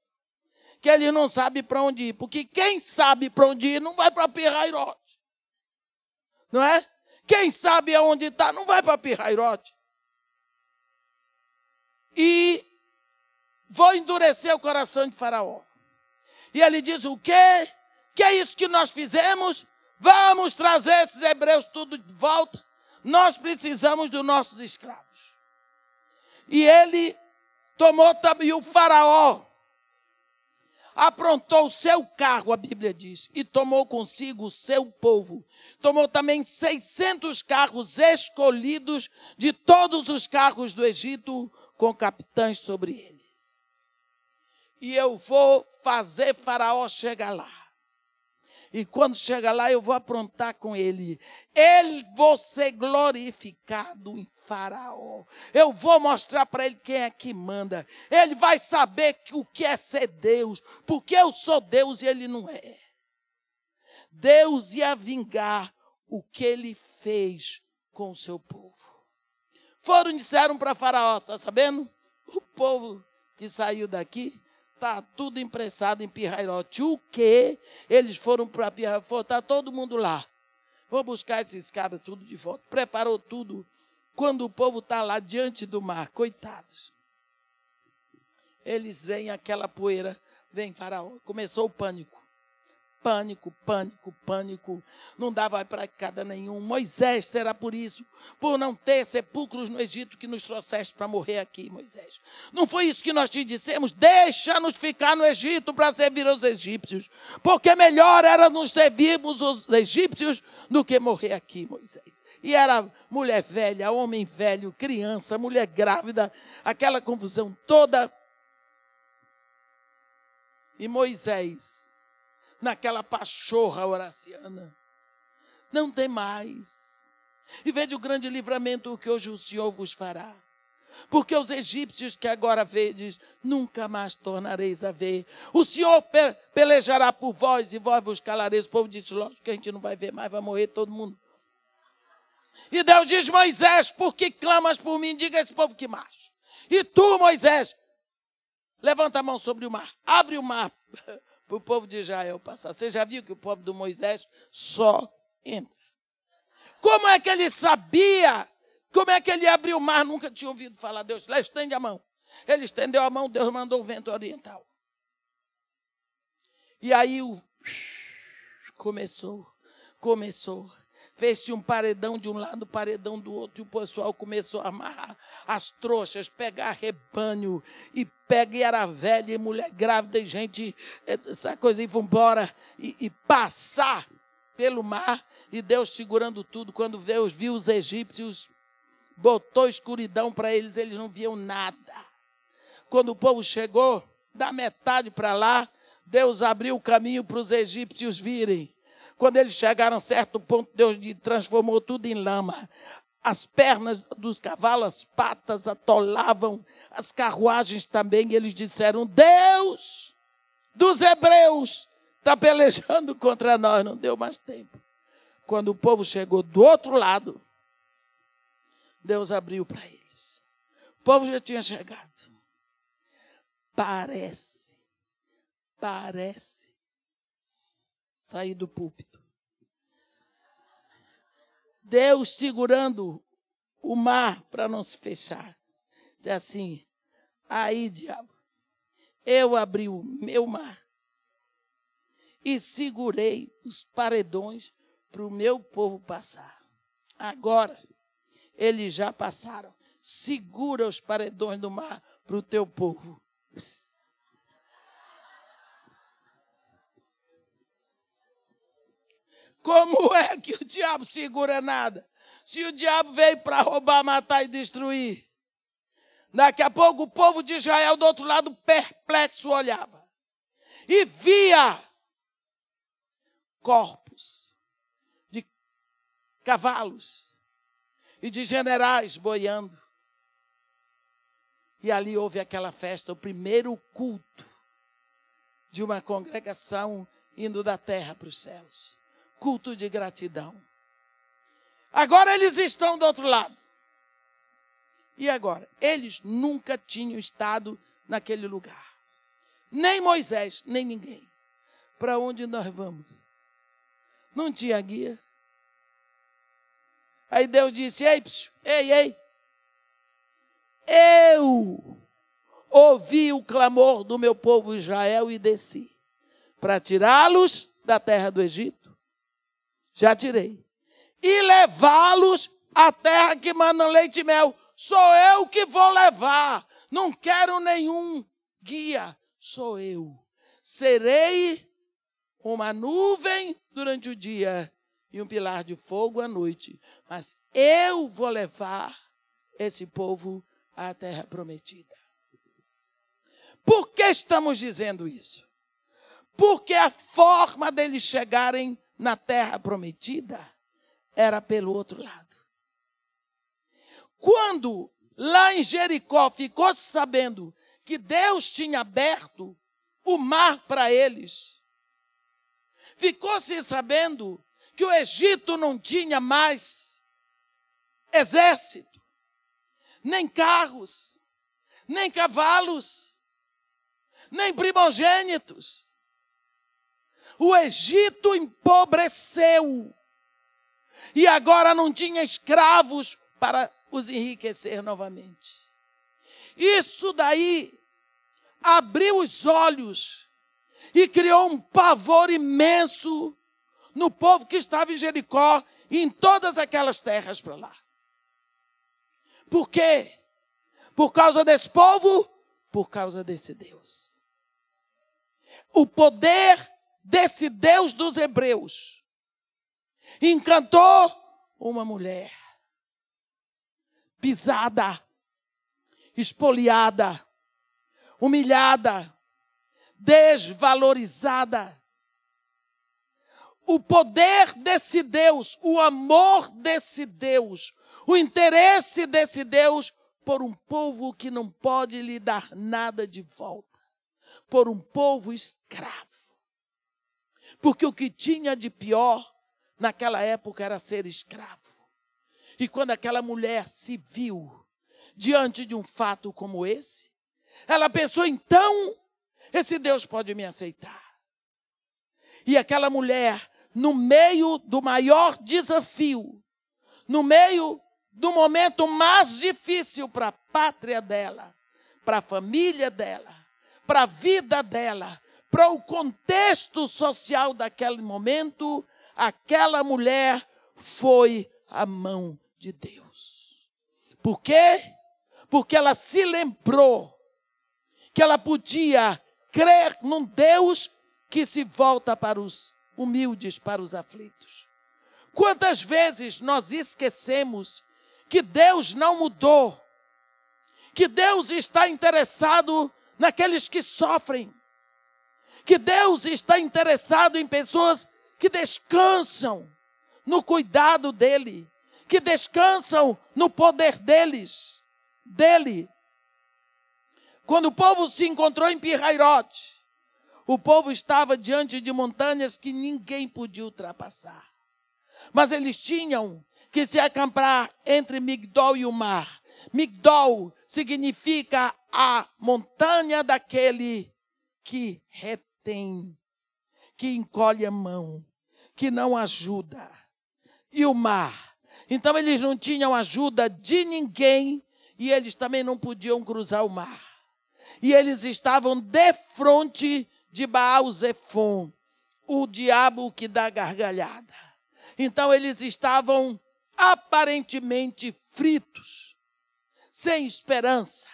que eles não sabem para onde ir, porque quem sabe para onde ir não vai para Pi-Hairote, não é? Quem sabe aonde está não vai para Pi-Hairote. E vou endurecer o coração de faraó. E ele diz, o quê? Que é isso que nós fizemos? Vamos trazer esses hebreus tudo de volta. Nós precisamos dos nossos escravos. E ele tomou também, e o faraó aprontou o seu carro, a Bíblia diz, e tomou consigo o seu povo. Tomou também 600 carros escolhidos de todos os carros do Egito, com capitães sobre ele. E eu vou fazer faraó chegar lá. E quando chegar lá, eu vou aprontar com ele. Ele vou ser glorificado em faraó. Eu vou mostrar para ele quem é que manda. Ele vai saber o que é ser Deus. Porque eu sou Deus e ele não é. Deus ia vingar o que ele fez com o seu povo. Foram e disseram para faraó, está sabendo? O povo que saiu daqui está tudo impressado em Pi-Hairote. O quê? Eles foram para Pi-Hairote, está todo mundo lá. Vou buscar esses cabras tudo de volta. Preparou tudo. Quando o povo está lá diante do mar, coitados. Eles veem aquela poeira, vem faraó. Começou o pânico. Pânico, pânico, pânico. Não dava para cada nenhum. Moisés, será por isso? Por não ter sepulcros no Egito que nos trouxeste para morrer aqui, Moisés. Não foi isso que nós te dissemos? Deixa-nos ficar no Egito para servir aos egípcios. Porque melhor era nos servirmos os egípcios do que morrer aqui, Moisés. E era mulher velha, homem velho, criança, mulher grávida, aquela confusão toda. E Moisés, naquela pachorra horaciana, não tem mais. E veja o grande livramento que hoje o Senhor vos fará. Porque os egípcios que agora vedes, nunca mais tornareis a ver. O Senhor pelejará por vós e vós vos calareis. O povo disse, lógico que a gente não vai ver mais, vai morrer todo mundo. E Deus diz, Moisés, por que clamas por mim? Diga a esse povo que marche. E tu, Moisés, levanta a mão sobre o mar, abre o mar para o povo de Israel passar. Você já viu que o povo do Moisés só entra? Como é que ele sabia? Como é que ele abriu o mar? Nunca tinha ouvido falar. Deus, lá estende a mão. Ele estendeu a mão, Deus mandou o vento oriental. E aí começou. Fez-se um paredão de um lado, paredão do outro, e o pessoal começou a amarrar as trouxas, pegar rebanho, e era velha, e mulher grávida, e gente, essa coisa, e vão embora, e passar pelo mar, e Deus segurando tudo. Quando Deus viu os egípcios, botou escuridão para eles, eles não viam nada. Quando o povo chegou, da metade para lá, Deus abriu o caminho para os egípcios virem. Quando eles chegaram a certo ponto, Deus transformou tudo em lama. As pernas dos cavalos, as patas atolavam, as carruagens também. E eles disseram, Deus dos hebreus está pelejando contra nós. Não deu mais tempo. Quando o povo chegou do outro lado, Deus abriu para eles. O povo já tinha chegado. Parece sair do púlpito. Deus segurando o mar para não se fechar. Diz assim, aí, diabo, eu abri o meu mar e segurei os paredões para o meu povo passar. Agora, eles já passaram. Segura os paredões do mar para o teu povo. Como é que o diabo segura nada? Se o diabo veio para roubar, matar e destruir. Daqui a pouco o povo de Israel do outro lado perplexo olhava. E via corpos de cavalos e de generais boiando. E ali houve aquela festa, o primeiro culto de uma congregação indo da terra para os céus. Culto de gratidão. Agora eles estão do outro lado. E agora? Eles nunca tinham estado naquele lugar. Nem Moisés, nem ninguém. Para onde nós vamos? Não tinha guia. Aí Deus disse, ei. Eu ouvi o clamor do meu povo Israel e desci para tirá-los da terra do Egito. Já tirei. E levá-los à terra que manda leite e mel. Sou eu que vou levar. Não quero nenhum guia. Sou eu. Serei uma nuvem durante o dia e um pilar de fogo à noite. Mas eu vou levar esse povo à terra prometida. Por que estamos dizendo isso? Porque a forma deles chegarem na terra prometida era pelo outro lado. Quando lá em Jericó ficou sabendo que Deus tinha aberto o mar para eles, ficou-se sabendo que o Egito não tinha mais exército, nem carros, nem cavalos, nem primogênitos. O Egito empobreceu e agora não tinha escravos para os enriquecer novamente. Isso daí abriu os olhos e criou um pavor imenso no povo que estava em Jericó e em todas aquelas terras para lá. Por quê? Por causa desse povo? Por causa desse Deus. O poder desse Deus dos hebreus encantou uma mulher pisada, espoliada, humilhada, desvalorizada. O poder desse Deus, o amor desse Deus, o interesse desse Deus por um povo que não pode lhe dar nada de volta, por um povo escravo. Porque o que tinha de pior naquela época era ser escravo. E quando aquela mulher se viu diante de um fato como esse, ela pensou, então, esse Deus pode me aceitar. E aquela mulher, no meio do maior desafio, no meio do momento mais difícil para a pátria dela, para a família dela, para a vida dela, para o contexto social daquele momento, aquela mulher foi a mão de Deus. Por quê? Porque ela se lembrou que ela podia crer num Deus que se volta para os humildes, para os aflitos. Quantas vezes nós esquecemos que Deus não mudou, que Deus está interessado naqueles que sofrem, que Deus está interessado em pessoas que descansam no cuidado dEle, que descansam no poder dele. Quando o povo se encontrou em Pi-Hairote, o povo estava diante de montanhas que ninguém podia ultrapassar. Mas eles tinham que se acampar entre Migdol e o mar. Migdol significa a montanha daquele que retém, que encolhe a mão, que não ajuda. E o mar. Então eles não tinham ajuda de ninguém e eles também não podiam cruzar o mar. E eles estavam defronte de Baal-Zefon, o diabo que dá gargalhada. Então eles estavam aparentemente fritos, sem esperança.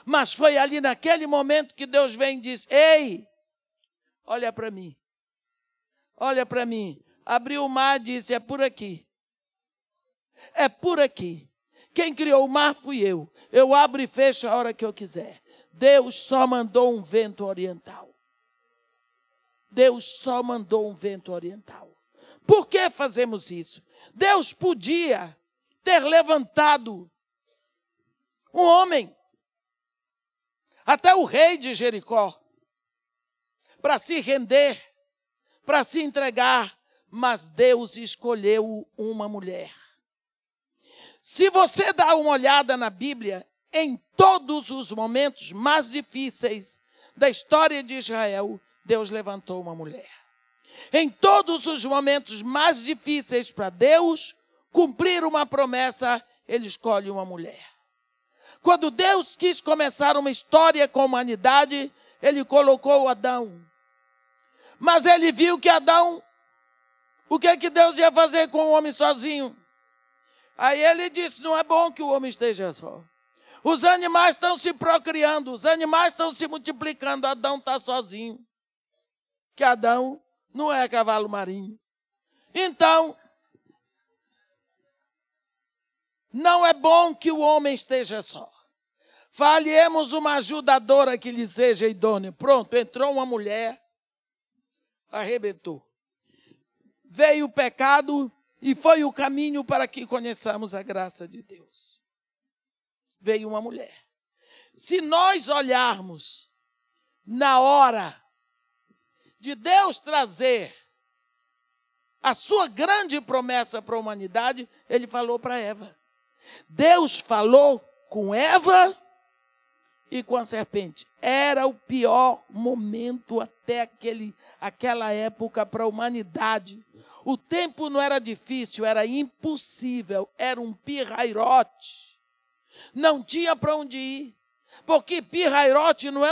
Mas foi ali naquele momento que Deus vem e diz, ei, olha para mim. Olha para mim. abriu o mar e disse, é por aqui. É por aqui. Quem criou o mar fui eu. Eu abro e fecho a hora que eu quiser. Deus só mandou um vento oriental. Deus só mandou um vento oriental. Por que fazemos isso? Deus podia ter levantado um homem, até o rei de Jericó, para se render, para se entregar, mas Deus escolheu uma mulher. Se você dá uma olhada na Bíblia, em todos os momentos mais difíceis da história de Israel, Deus levantou uma mulher. Em todos os momentos mais difíceis para Deus cumprir uma promessa, Ele escolhe uma mulher. Quando Deus quis começar uma história com a humanidade, Ele colocou Adão. Mas Ele viu que Adão, o que é que Deus ia fazer com o homem sozinho? Aí Ele disse, não é bom que o homem esteja só. Os animais estão se procriando, os animais estão se multiplicando, Adão está sozinho. Que Adão não é cavalo marinho. Então, não é bom que o homem esteja só. Falhemos uma ajudadora que lhe seja idônea. Pronto, entrou uma mulher, arrebentou. Veio o pecado e foi o caminho para que conheçamos a graça de Deus. Veio uma mulher. Se nós olharmos na hora de Deus trazer a sua grande promessa para a humanidade, Ele falou para Eva. Deus falou com Eva e com a serpente. Era o pior momento até aquela época para a humanidade. O tempo não era difícil, era impossível, era um pirrairote. Não tinha para onde ir, porque pirrairote não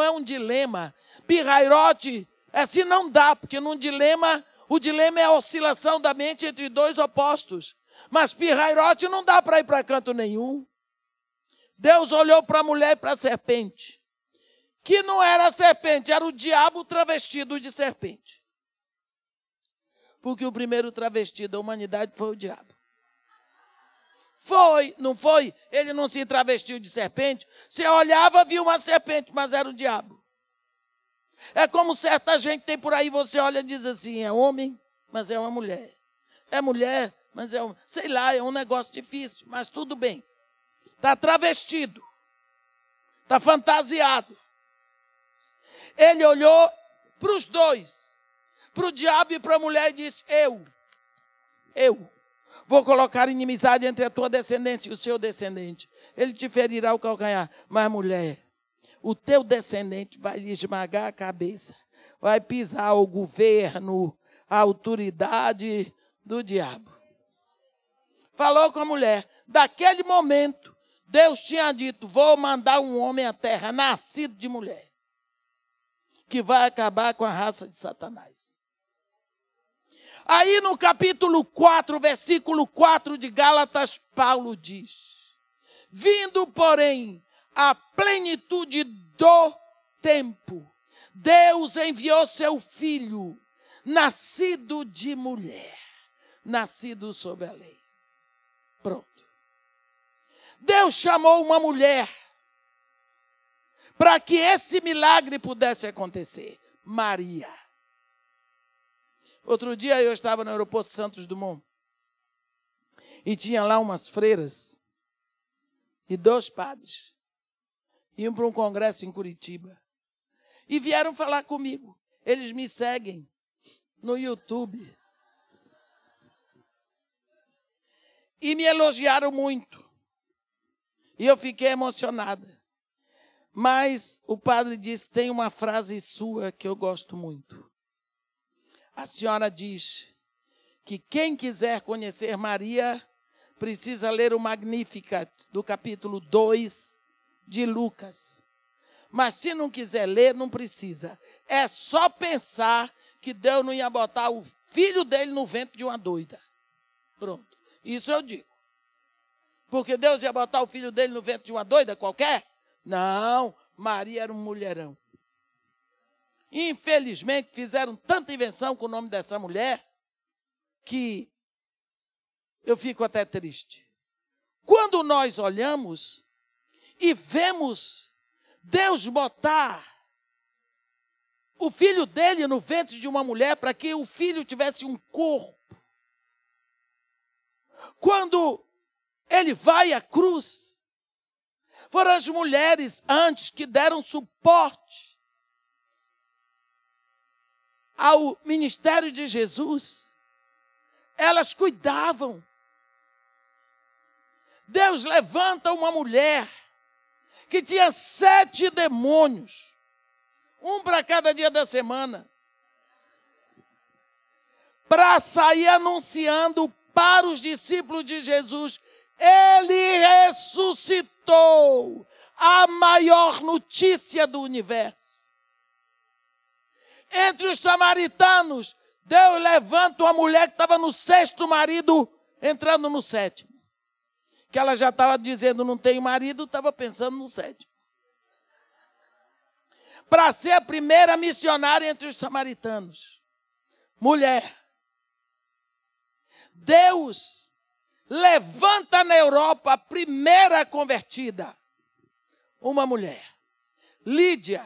é um dilema. Pirrairote é se não dá, porque num dilema, o dilema é a oscilação da mente entre dois opostos. Mas pirrairote não dá para ir para canto nenhum. Deus olhou para a mulher e para a serpente, que não era a serpente, era o diabo travestido de serpente. Porque o primeiro travesti da humanidade foi o diabo. Foi, não foi? Ele não se travestiu de serpente. Você olhava, viu uma serpente, mas era o diabo. É como certa gente tem por aí, você olha e diz assim, é homem, mas é uma mulher. É mulher, mas é sei lá, é um negócio difícil, mas tudo bem. Está travestido, está fantasiado. Ele olhou para os dois, para o diabo e para a mulher e disse, eu vou colocar inimizade entre a tua descendência e o seu descendente. Ele te ferirá o calcanhar, mas mulher, o teu descendente vai lhe esmagar a cabeça, vai pisar o governo, a autoridade do diabo. Falou com a mulher. Daquele momento, Deus tinha dito, vou mandar um homem à terra, nascido de mulher, que vai acabar com a raça de Satanás. Aí no capítulo 4, versículo 4 de Gálatas, Paulo diz, vindo, porém, a plenitude do tempo, Deus enviou seu filho, nascido de mulher, nascido sob a lei. Pronto. Deus chamou uma mulher para que esse milagre pudesse acontecer. Maria. Outro dia eu estava no aeroporto Santos Dumont e tinha lá umas freiras e 2 padres. Iam para um congresso em Curitiba e vieram falar comigo. Eles me seguem no YouTube e me elogiaram muito. E eu fiquei emocionada. Mas o padre disse, tem uma frase sua que eu gosto muito. A senhora diz que quem quiser conhecer Maria precisa ler o Magnificat do capítulo 2 de Lucas. Mas se não quiser ler, não precisa. É só pensar que Deus não ia botar o filho dele no ventre de uma doida. Pronto. Isso eu digo. Porque Deus ia botar o filho dele no ventre de uma doida qualquer? Não, Maria era um mulherão. Infelizmente, fizeram tanta invenção com o nome dessa mulher, que eu fico até triste. Quando nós olhamos e vemos Deus botar o filho dele no ventre de uma mulher para que o filho tivesse um corpo. Quando ele vai à cruz, foram as mulheres antes que deram suporte ao ministério de Jesus. Elas cuidavam. Deus levanta uma mulher que tinha 7 demônios, um para cada dia da semana, para sair anunciando para os discípulos de Jesus: ele ressuscitou, a maior notícia do universo. Entre os samaritanos, Deus levanta uma mulher que estava no 6º marido, entrando no 7º. Que ela já estava dizendo, não tenho marido, estava pensando no 7º. Para ser a primeira missionária entre os samaritanos. Mulher. Deus levanta na Europa a primeira convertida. Uma mulher. Lídia,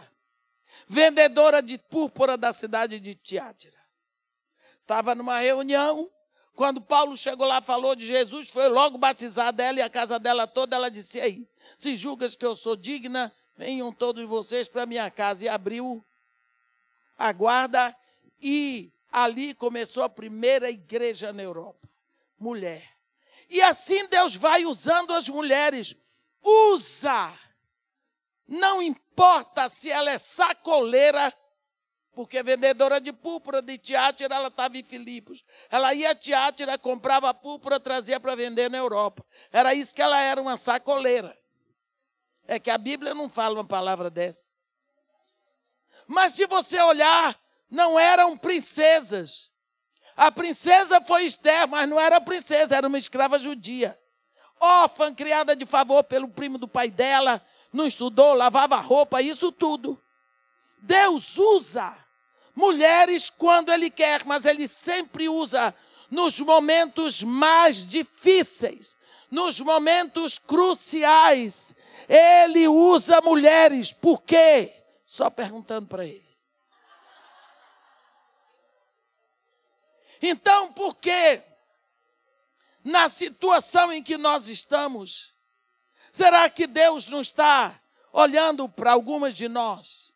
vendedora de púrpura da cidade de Tiátira. Estava numa reunião. Quando Paulo chegou lá, falou de Jesus, foi logo batizada ela e a casa dela toda. Ela disse: aí, se julgas que eu sou digna, venham todos vocês para minha casa. E abriu a guarda e ali começou a primeira igreja na Europa. Mulher. E assim Deus vai usando as mulheres. Usa. Não importa se ela é sacoleira, porque vendedora de púrpura de Tiátira, ela estava em Filipos. Ela ia a Tiátira, comprava púrpura, trazia para vender na Europa. Era isso que ela era, uma sacoleira. É que a Bíblia não fala uma palavra dessa. Mas se você olhar, não eram princesas. A princesa foi Esther, mas não era princesa, era uma escrava judia. Órfã, criada de favor pelo primo do pai dela, não estudou, lavava roupa, isso tudo. Deus usa mulheres quando Ele quer, mas Ele sempre usa nos momentos mais difíceis, nos momentos cruciais. Ele usa mulheres. Por quê? Só perguntando para Ele. Então, por que na situação em que nós estamos, será que Deus não está olhando para algumas de nós?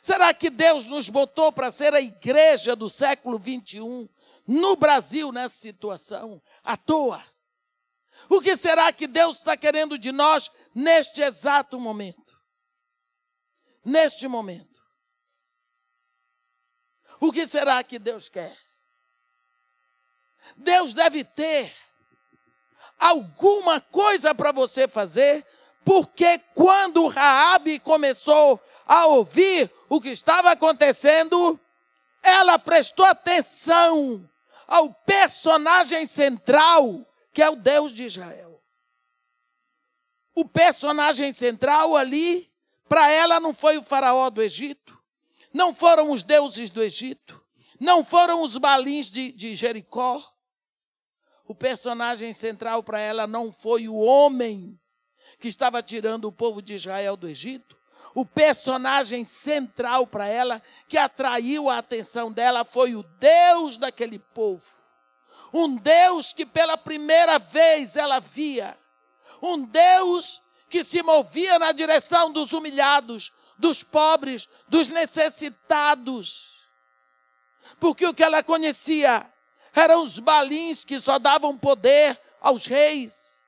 Será que Deus nos botou para ser a igreja do século 21 no Brasil nessa situação? À toa. O que será que Deus está querendo de nós neste exato momento? Neste momento. O que será que Deus quer? Deus deve ter alguma coisa para você fazer, porque quando Raabe começou a ouvir o que estava acontecendo, ela prestou atenção ao personagem central, que é o Deus de Israel. O personagem central ali, para ela, não foi o faraó do Egito, não foram os deuses do Egito, não foram os balins de Jericó. O personagem central para ela não foi o homem que estava tirando o povo de Israel do Egito. O personagem central para ela, que atraiu a atenção dela, foi o Deus daquele povo. Um Deus que pela primeira vez ela via. Um Deus que se movia na direção dos humilhados, dos pobres, dos necessitados. Porque o que ela conhecia eram os balins que só davam poder aos reis.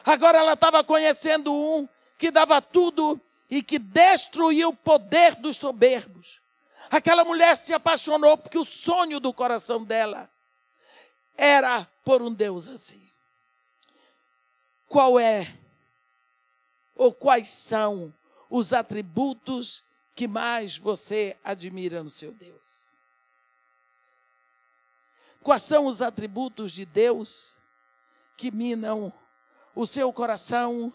Agora ela estava conhecendo um que dava tudo e que destruía o poder dos soberbos. Aquela mulher se apaixonou porque o sonho do coração dela era por um Deus assim. Qual é ou quais são os atributos que mais você admira no seu Deus? Quais são os atributos de Deus que minam o seu coração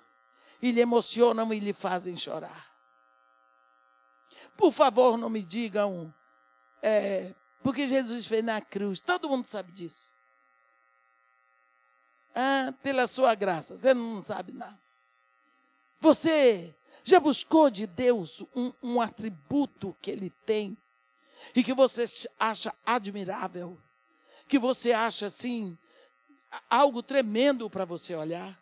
e lhe emocionam e lhe fazem chorar? Por favor, não me digam Porque Jesus fez na cruz. Todo mundo sabe disso. Ah, pela sua graça. Você não sabe nada. Você já buscou de Deus um atributo que Ele tem e que você acha admirável? Que você acha, assim, algo tremendo para você olhar?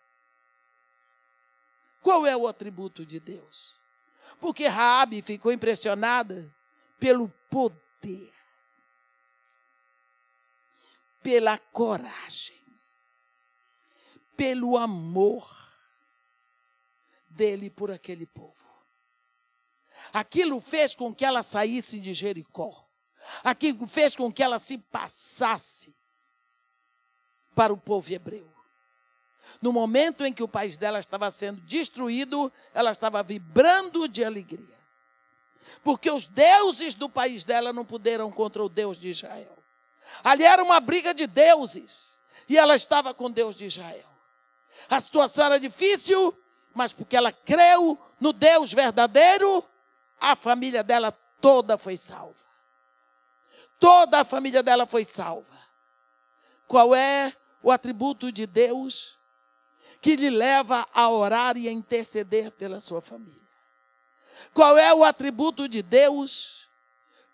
Qual é o atributo de Deus? Porque Raabe ficou impressionada pelo poder, pela coragem, pelo amor dele por aquele povo. Aquilo fez com que ela saísse de Jericó. Aquilo fez com que ela se passasse para o povo hebreu. No momento em que o país dela estava sendo destruído, ela estava vibrando de alegria. Porque os deuses do país dela não puderam contra o Deus de Israel. Ali era uma briga de deuses. E ela estava com Deus de Israel. A situação era difícil, mas porque ela creu no Deus verdadeiro, a família dela toda foi salva. Toda a família dela foi salva. Qual é o atributo de Deus que lhe leva a orar e a interceder pela sua família? Qual é o atributo de Deus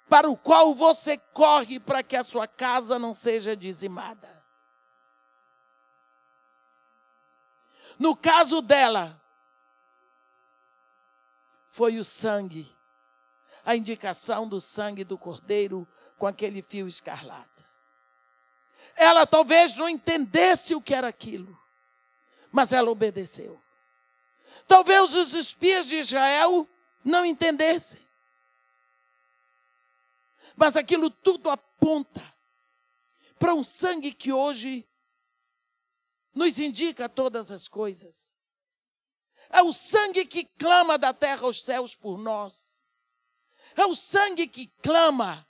para o qual você corre para que a sua casa não seja dizimada? No caso dela, foi o sangue, a indicação do sangue do cordeiro com aquele fio escarlata. Ela talvez não entendesse o que era aquilo, mas ela obedeceu. Talvez os espias de Israel não entendessem, mas aquilo tudo aponta para um sangue que hoje nos indica todas as coisas. É o sangue que clama da terra aos céus por nós. É o sangue que clama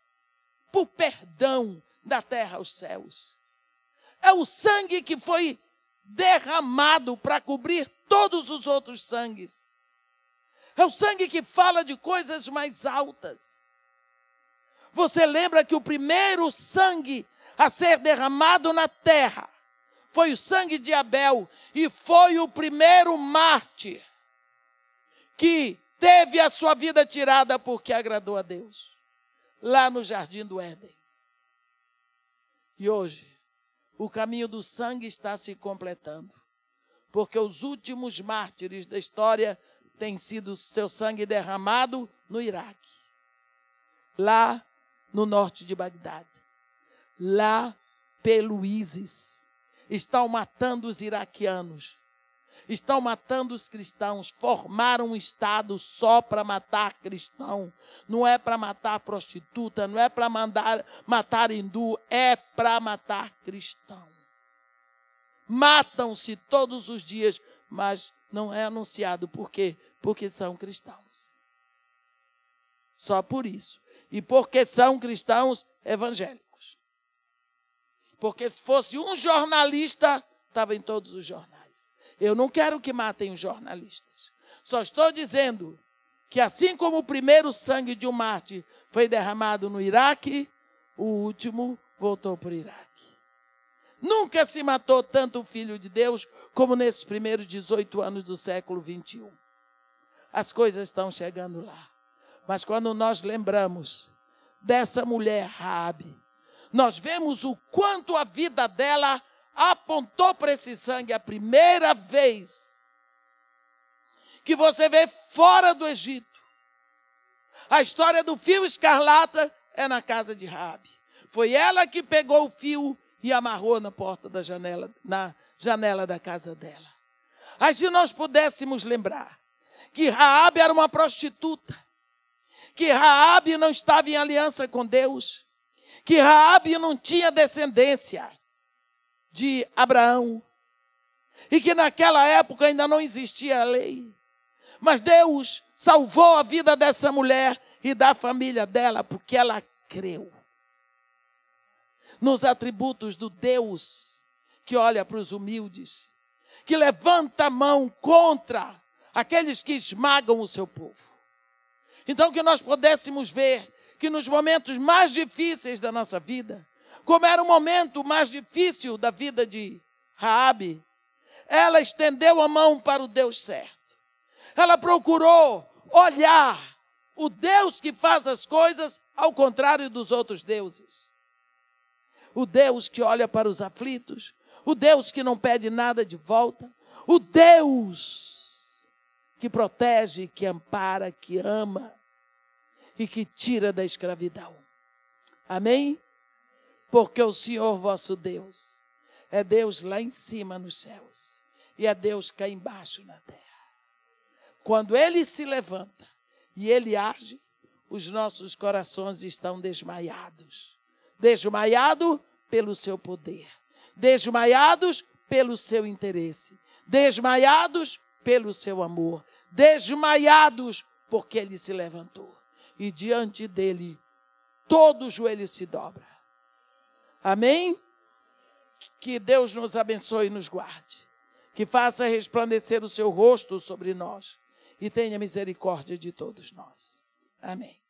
por perdão da terra aos céus. É o sangue que foi derramado para cobrir todos os outros sangues. É o sangue que fala de coisas mais altas. Você lembra que o primeiro sangue a ser derramado na terra foi o sangue de Abel, e foi o primeiro mártir que teve a sua vida tirada porque agradou a Deus, lá no jardim do Éden. E hoje, o caminho do sangue está se completando, porque os últimos mártires da história têm sido seu sangue derramado no Iraque, lá no norte de Bagdá, lá pelo ISIS. Estão matando os iraquianos, estão matando os cristãos, formaram um Estado só para matar cristão, não é para matar prostituta, não é para matar hindu, é para matar cristão. Matam-se todos os dias, mas não é anunciado. Por quê? Porque são cristãos. Só por isso. E porque são cristãos evangélicos. Porque se fosse um jornalista, estava em todos os jornais. Eu não quero que matem os jornalistas. Só estou dizendo que assim como o primeiro sangue de um mártir foi derramado no Iraque, o último voltou para o Iraque. Nunca se matou tanto o Filho de Deus como nesses primeiros 18 anos do século 21. As coisas estão chegando lá. Mas quando nós lembramos dessa mulher Raabe, nós vemos o quanto a vida dela apontou para esse sangue. A primeira vez que você vê fora do Egito, a história do fio escarlata é na casa de Raabe. Foi ela que pegou o fio e amarrou na porta da janela, na janela da casa dela. Aí se nós pudéssemos lembrar que Raabe era uma prostituta, que Raabe não estava em aliança com Deus, que Raabe não tinha descendência de Abraão, e que naquela época ainda não existia a lei. Mas Deus salvou a vida dessa mulher e da família dela, porque ela creu nos atributos do Deus que olha para os humildes, que levanta a mão contra aqueles que esmagam o seu povo. Então que nós pudéssemos ver que nos momentos mais difíceis da nossa vida, como era o momento mais difícil da vida de Raabe, ela estendeu a mão para o Deus certo. Ela procurou olhar o Deus que faz as coisas ao contrário dos outros deuses. O Deus que olha para os aflitos, o Deus que não pede nada de volta, o Deus que protege, que ampara, que ama e que tira da escravidão. Amém? Porque o Senhor vosso Deus é Deus lá em cima nos céus e é Deus cá embaixo na terra. Quando Ele se levanta e Ele age, os nossos corações estão desmaiados. Desmaiados pelo seu poder, desmaiados pelo seu interesse, desmaiados pelo seu amor, desmaiados porque Ele se levantou. E diante dEle, todo joelho se dobra. Amém? Que Deus nos abençoe e nos guarde. Que faça resplandecer o seu rosto sobre nós. E tenha misericórdia de todos nós. Amém.